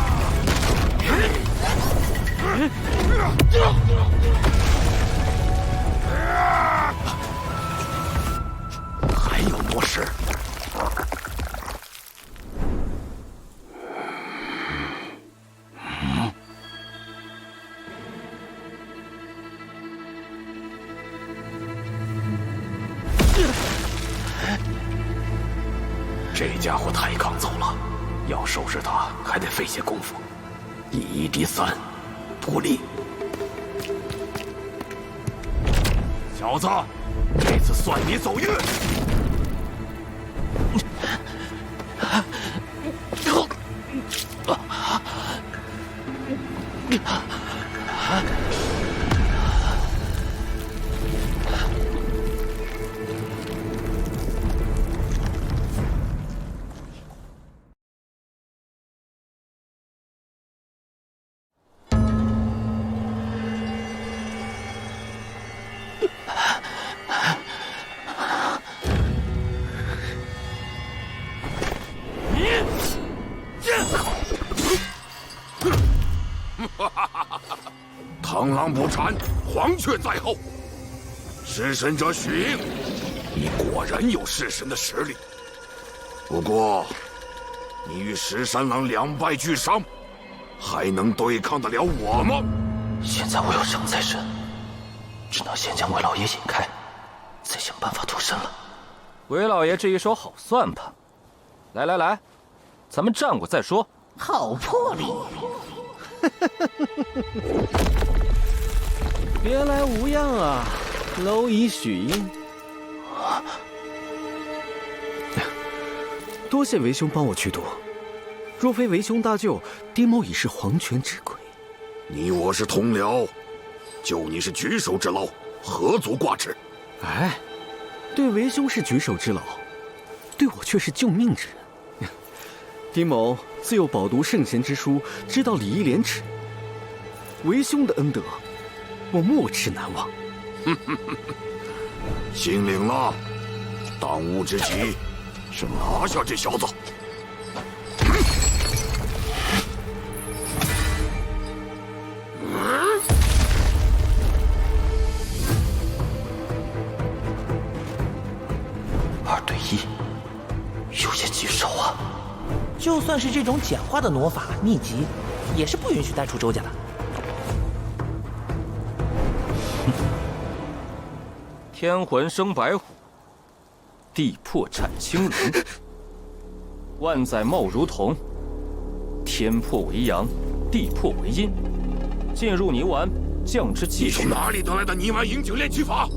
还有魔石。这家伙太抗揍了，要收拾他还得费些功夫。以1敌3，独立。小子，这次算你走运。螳螂捕蝉，黄雀在后。弑神者许應，你果然有弑神的實力。不過，你與十三郎兩敗俱傷，還能對抗得了我嗎？現在我有傷在身，只能先將魏老爺引開，再想辦法脱身了。魏老爺这一手好算盘，来来来，咱们战过再说。好魄力！别来无恙啊，蝼蚁许應。多謝為兄幫我驅毒，若非為兄大救，丁某已是黃泉之鬼。你我是同僚，救你是舉手之勞，何足掛齒？哎，对為兄是舉手之勞，對我卻是救命之恩。丁某自有飽讀聖賢之書，知道禮義廉恥。為兄的恩德，我沒齒難忘。心領了，當務之急是拿下這小子。2對1，有些棘手啊。就算是這種簡化的挪法秘籍，也是不允許帶出周家的。天魂生白虎，地破產青龍。萬載貌如同，天破為陽，地破為陰。進入泥丸，降之技術。你從哪裡得來的泥丸銀井煉氣法？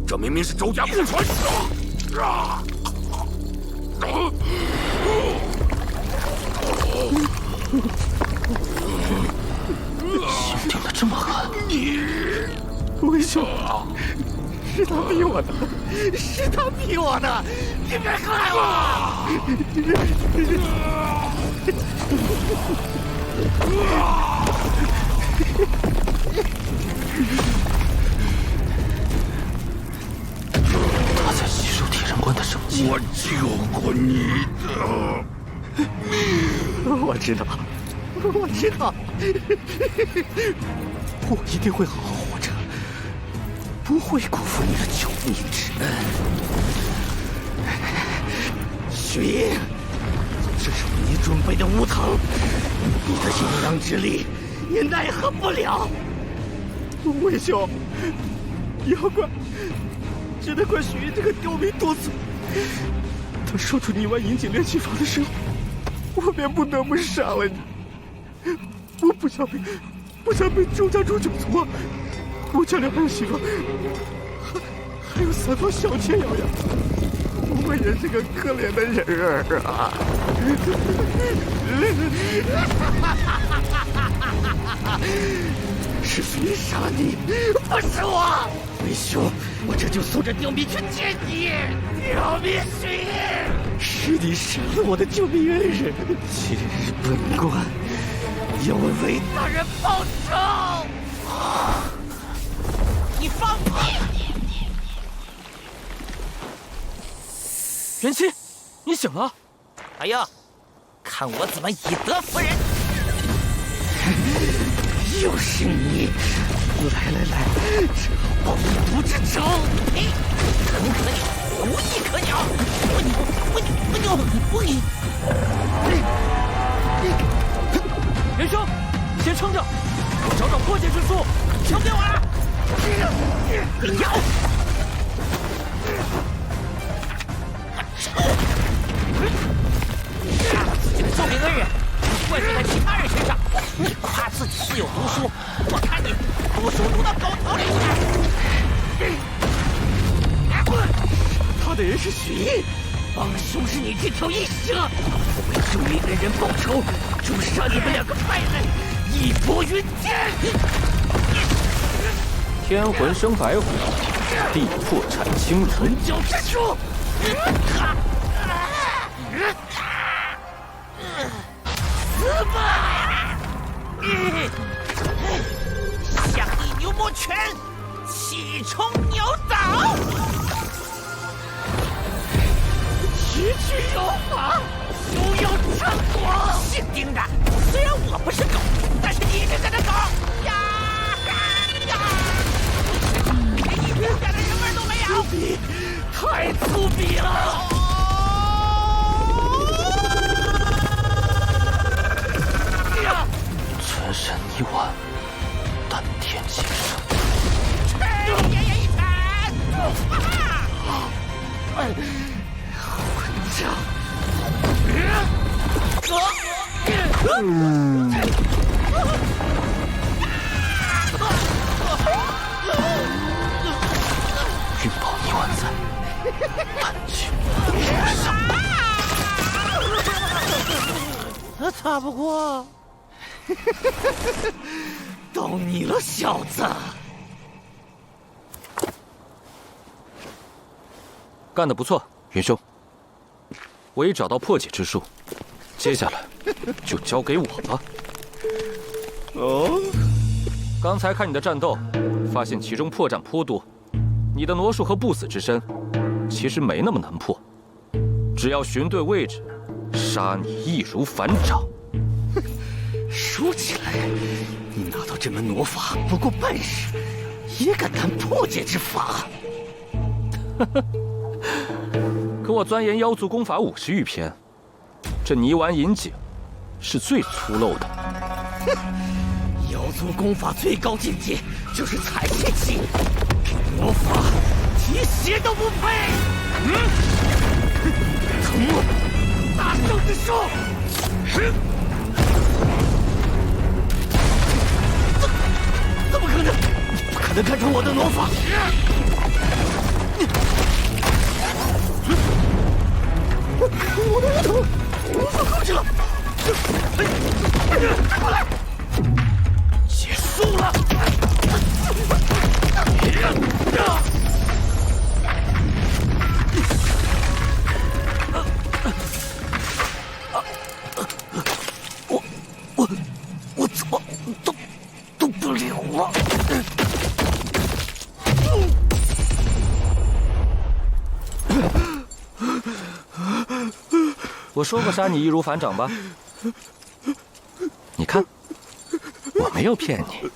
這明明是周家故傳。心定得這麼狠！為兄，是他逼我的，是他逼我的，你別害我！他在吸收鐵人觀的生機。我救過你的。我知道，我知道，我一定會好好活着，不會辜負你的救命之恩。許應，這是為你準備的無藤，你的陰陽之力也奈何不了。為兄，要怪，只能怪許應這個刁民多嘴。他說出泥丸銀井煉氣法的時候，我便不得不殺了你。我不想被周家誅九族啊！我家裡還有媳婦，還有3房小妾要養，我也是個可憐的人兒啊！是許應殺了你，不是我。為兄，我這就送着刁民去見你。刁民許應，是你殺了我的救命恩人，今日本官要為大人報仇！你放屁！元氣，你醒了！哎呀，看我怎麼以德服人！又是你！來，這報毒之仇！哎，可牛可鳥，無翼可鳥！我你！元兄，你先撐着，我找破解之術。交給我了！咬！殺了自己的救命恩人，怪罪在其他人身上。你誇自己自有毒書，我看你毒書毒到狗頭裡去！他的人是許應，幫兇是你這條一蛇，我為救命恩人報仇，誅殺你們2個敗類，義薄雲天！天魂生白虎，地破產青龍。存教之術！死吧！象翼牛魔拳，气冲牛倒。区區有法，休要爭我！姓丁的，雖然我不是狗，但是你是這隻狗呀！連一點點的人味都沒有！泥丸，丹田气盛。爷爷一拳！混账！运宝泥丸在，丹气无上。打不过，到你了，小子！干得不错，云兄。我已找到破解之术，接下来就交给我了。哦，刚才看你的战斗，发现其中破绽颇多。你的挪术和不死之身，其實沒那麼難破，只要尋對位置，殺你易如反掌。說起來，你拿到這門挪法不過半日，也敢談破解之法？可我鑽研妖族功法50餘篇，這泥丸銀井是最粗陋的。妖族功法最高境界就是采血技，魔法提血都不配。藤木大圣之術，怎麼可能？不可能看穿我的魔法！我的额頭无法控制了，快过来！结束了！我怎麼都不留了？我說過殺你易如反掌吧？你看，我沒有騙你。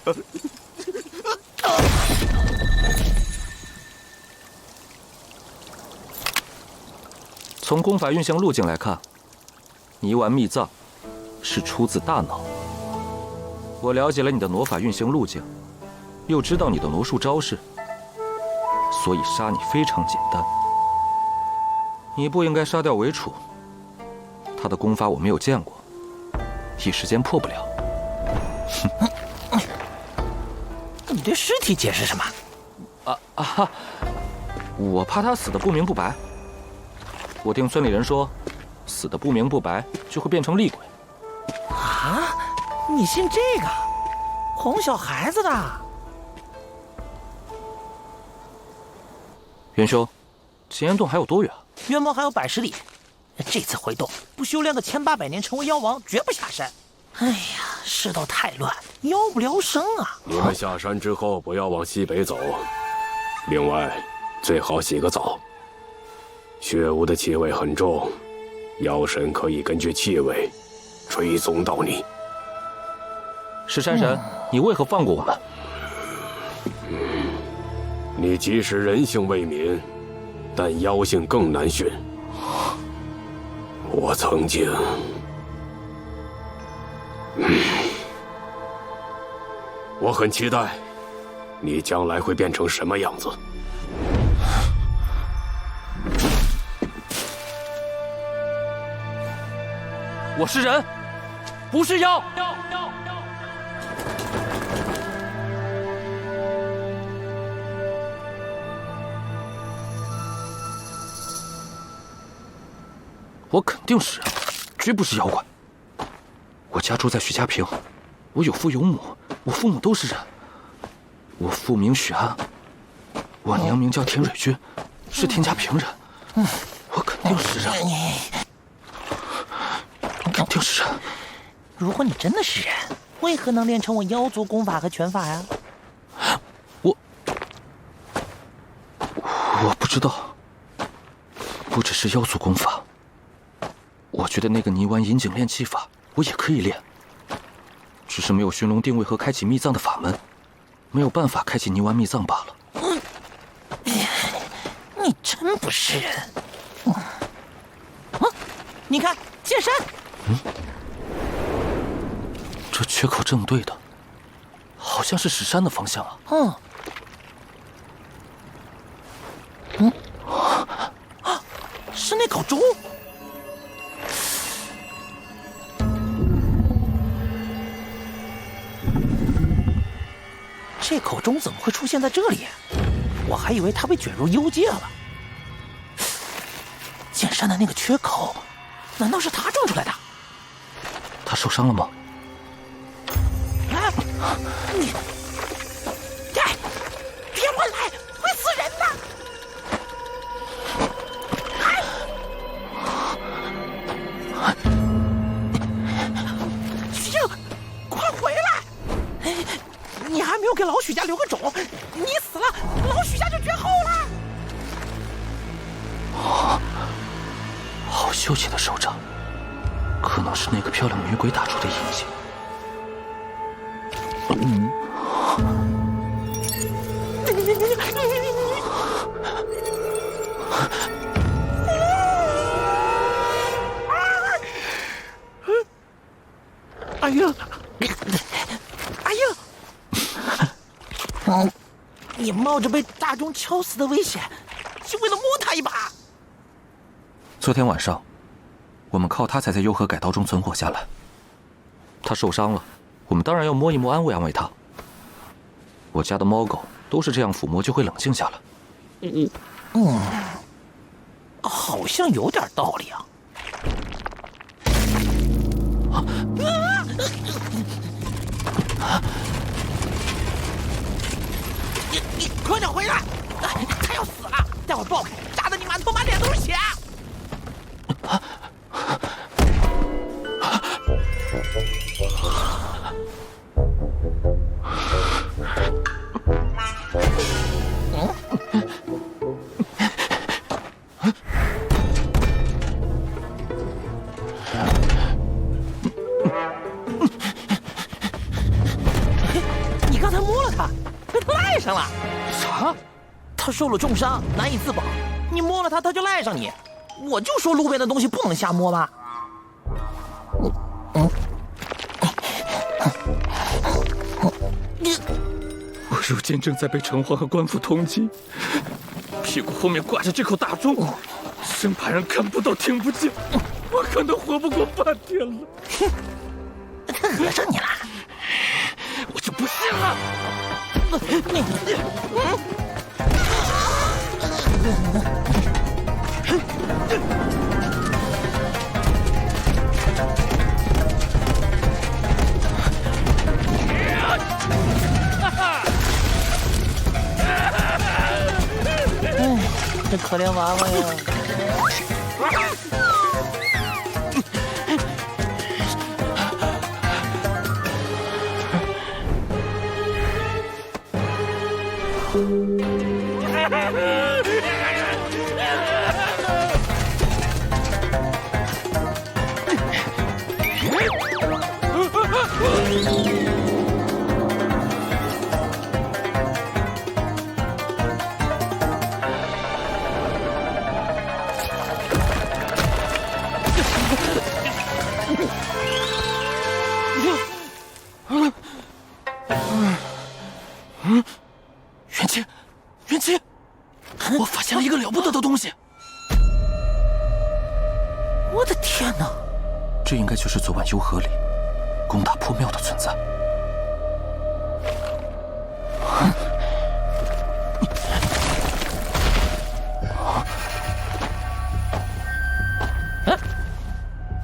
從功法運行路徑來看，泥丸秘藏是出自大腦。我了解了你的挪法運行路徑，又知道你的挪術招式，所以殺你非常簡單。你不應該殺掉韋杵。他的功法我沒有見過，一時間破不了。你對屍體解釋什麼？我怕他死得不明不白。我聽村裡人說，死得不明不白就會變成厲鬼。啊？你信這個？哄小孩子的？元兄，秦岩洞還有多遠？遠方還有100里。這次回洞不修煉個1800年成為妖王，絕不下山。哎呀，世道太亂，妖不聊生啊！你們下山之後不要往西北走，另外最好洗個澡。血霧的氣味很重，妖神可以根據氣味追蹤到你。石山神，你為何放過我們？你即使人性未泯，但妖性更難馴。我曾經，我很期待你將來會變成什麼樣子。我是人，不是妖。我肯定是人，絕不是妖怪。我家住在徐家坪，我有父有母，我父母都是人。我父名許安，我娘名叫田蕊君，是田家坪人。我肯定是人，肯定是人。如果你真的是人，為何能練成我妖族功法和拳法呀？我不知道，不只是妖族功法。我覺得那個泥丸銀井練氣法，我也可以練，只是沒有尋龍定位和開啟秘藏的法門，沒有辦法開啟泥丸秘藏罷了。你真不是人！你看劍山，這缺口正對的，好像是石山的方向啊。是那口钟。这口钟怎么会出现在这里？我还以为它被卷入幽界了。剑山的那个缺口，难道是他撞出来的？他受伤了吗？你，哎，别乱来，会死人的！徐静，快回来！你还没有给老许家留个种，你死了，老许家就绝后了。好秀气的手掌，可能是那个漂亮女鬼打出的印记。哎呀，哎呀！你冒着被大钟敲死的危险，就为了摸他一把。昨天晚上，我们靠他才在幽河改道中存活下来。他受伤了，我们当然要摸一摸，安慰安慰他。我家的猫狗都是这样抚摸就会冷静下来。好像有点道理啊。你快点回来！他要死了，待会儿爆开，炸得你满头满脸都是血。你刚才摸了他，被他赖上了。啥？他受了重伤，难以自保。你摸了他，他就赖上你。我就说路边的东西不能瞎摸吧。我如今正在被城隍和官府通缉，屁股后面挂着这口大钟，生怕人看不到听不见，我可能活不过半天了。他讹上你了，我就不信了。这可怜娃娃呀！元气，元气！我发现了一个了不得的东西。我的天哪！这应该就是昨晚幽河里攻打破庙的存在。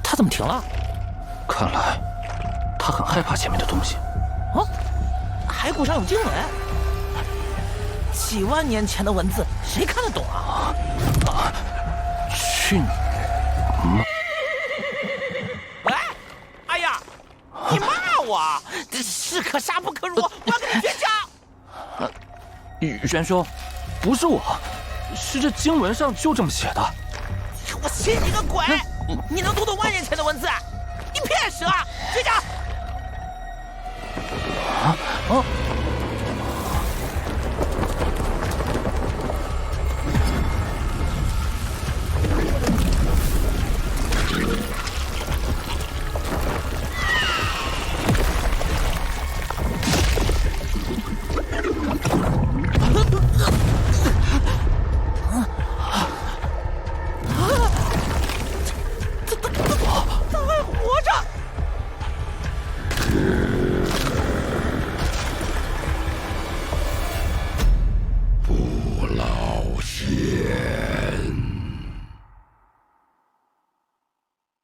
他怎么停了？看来他很害怕前面的东西。哦，骸骨上有经文，几万年前的文字，谁看得懂啊？去你！喂，哎呀，你骂我，士可杀不可辱，我要跟你绝交！元兄，不是我，是这经文上就这么写的。我信你个鬼！你能读懂万年前的文字？你骗蛇！绝交！啊！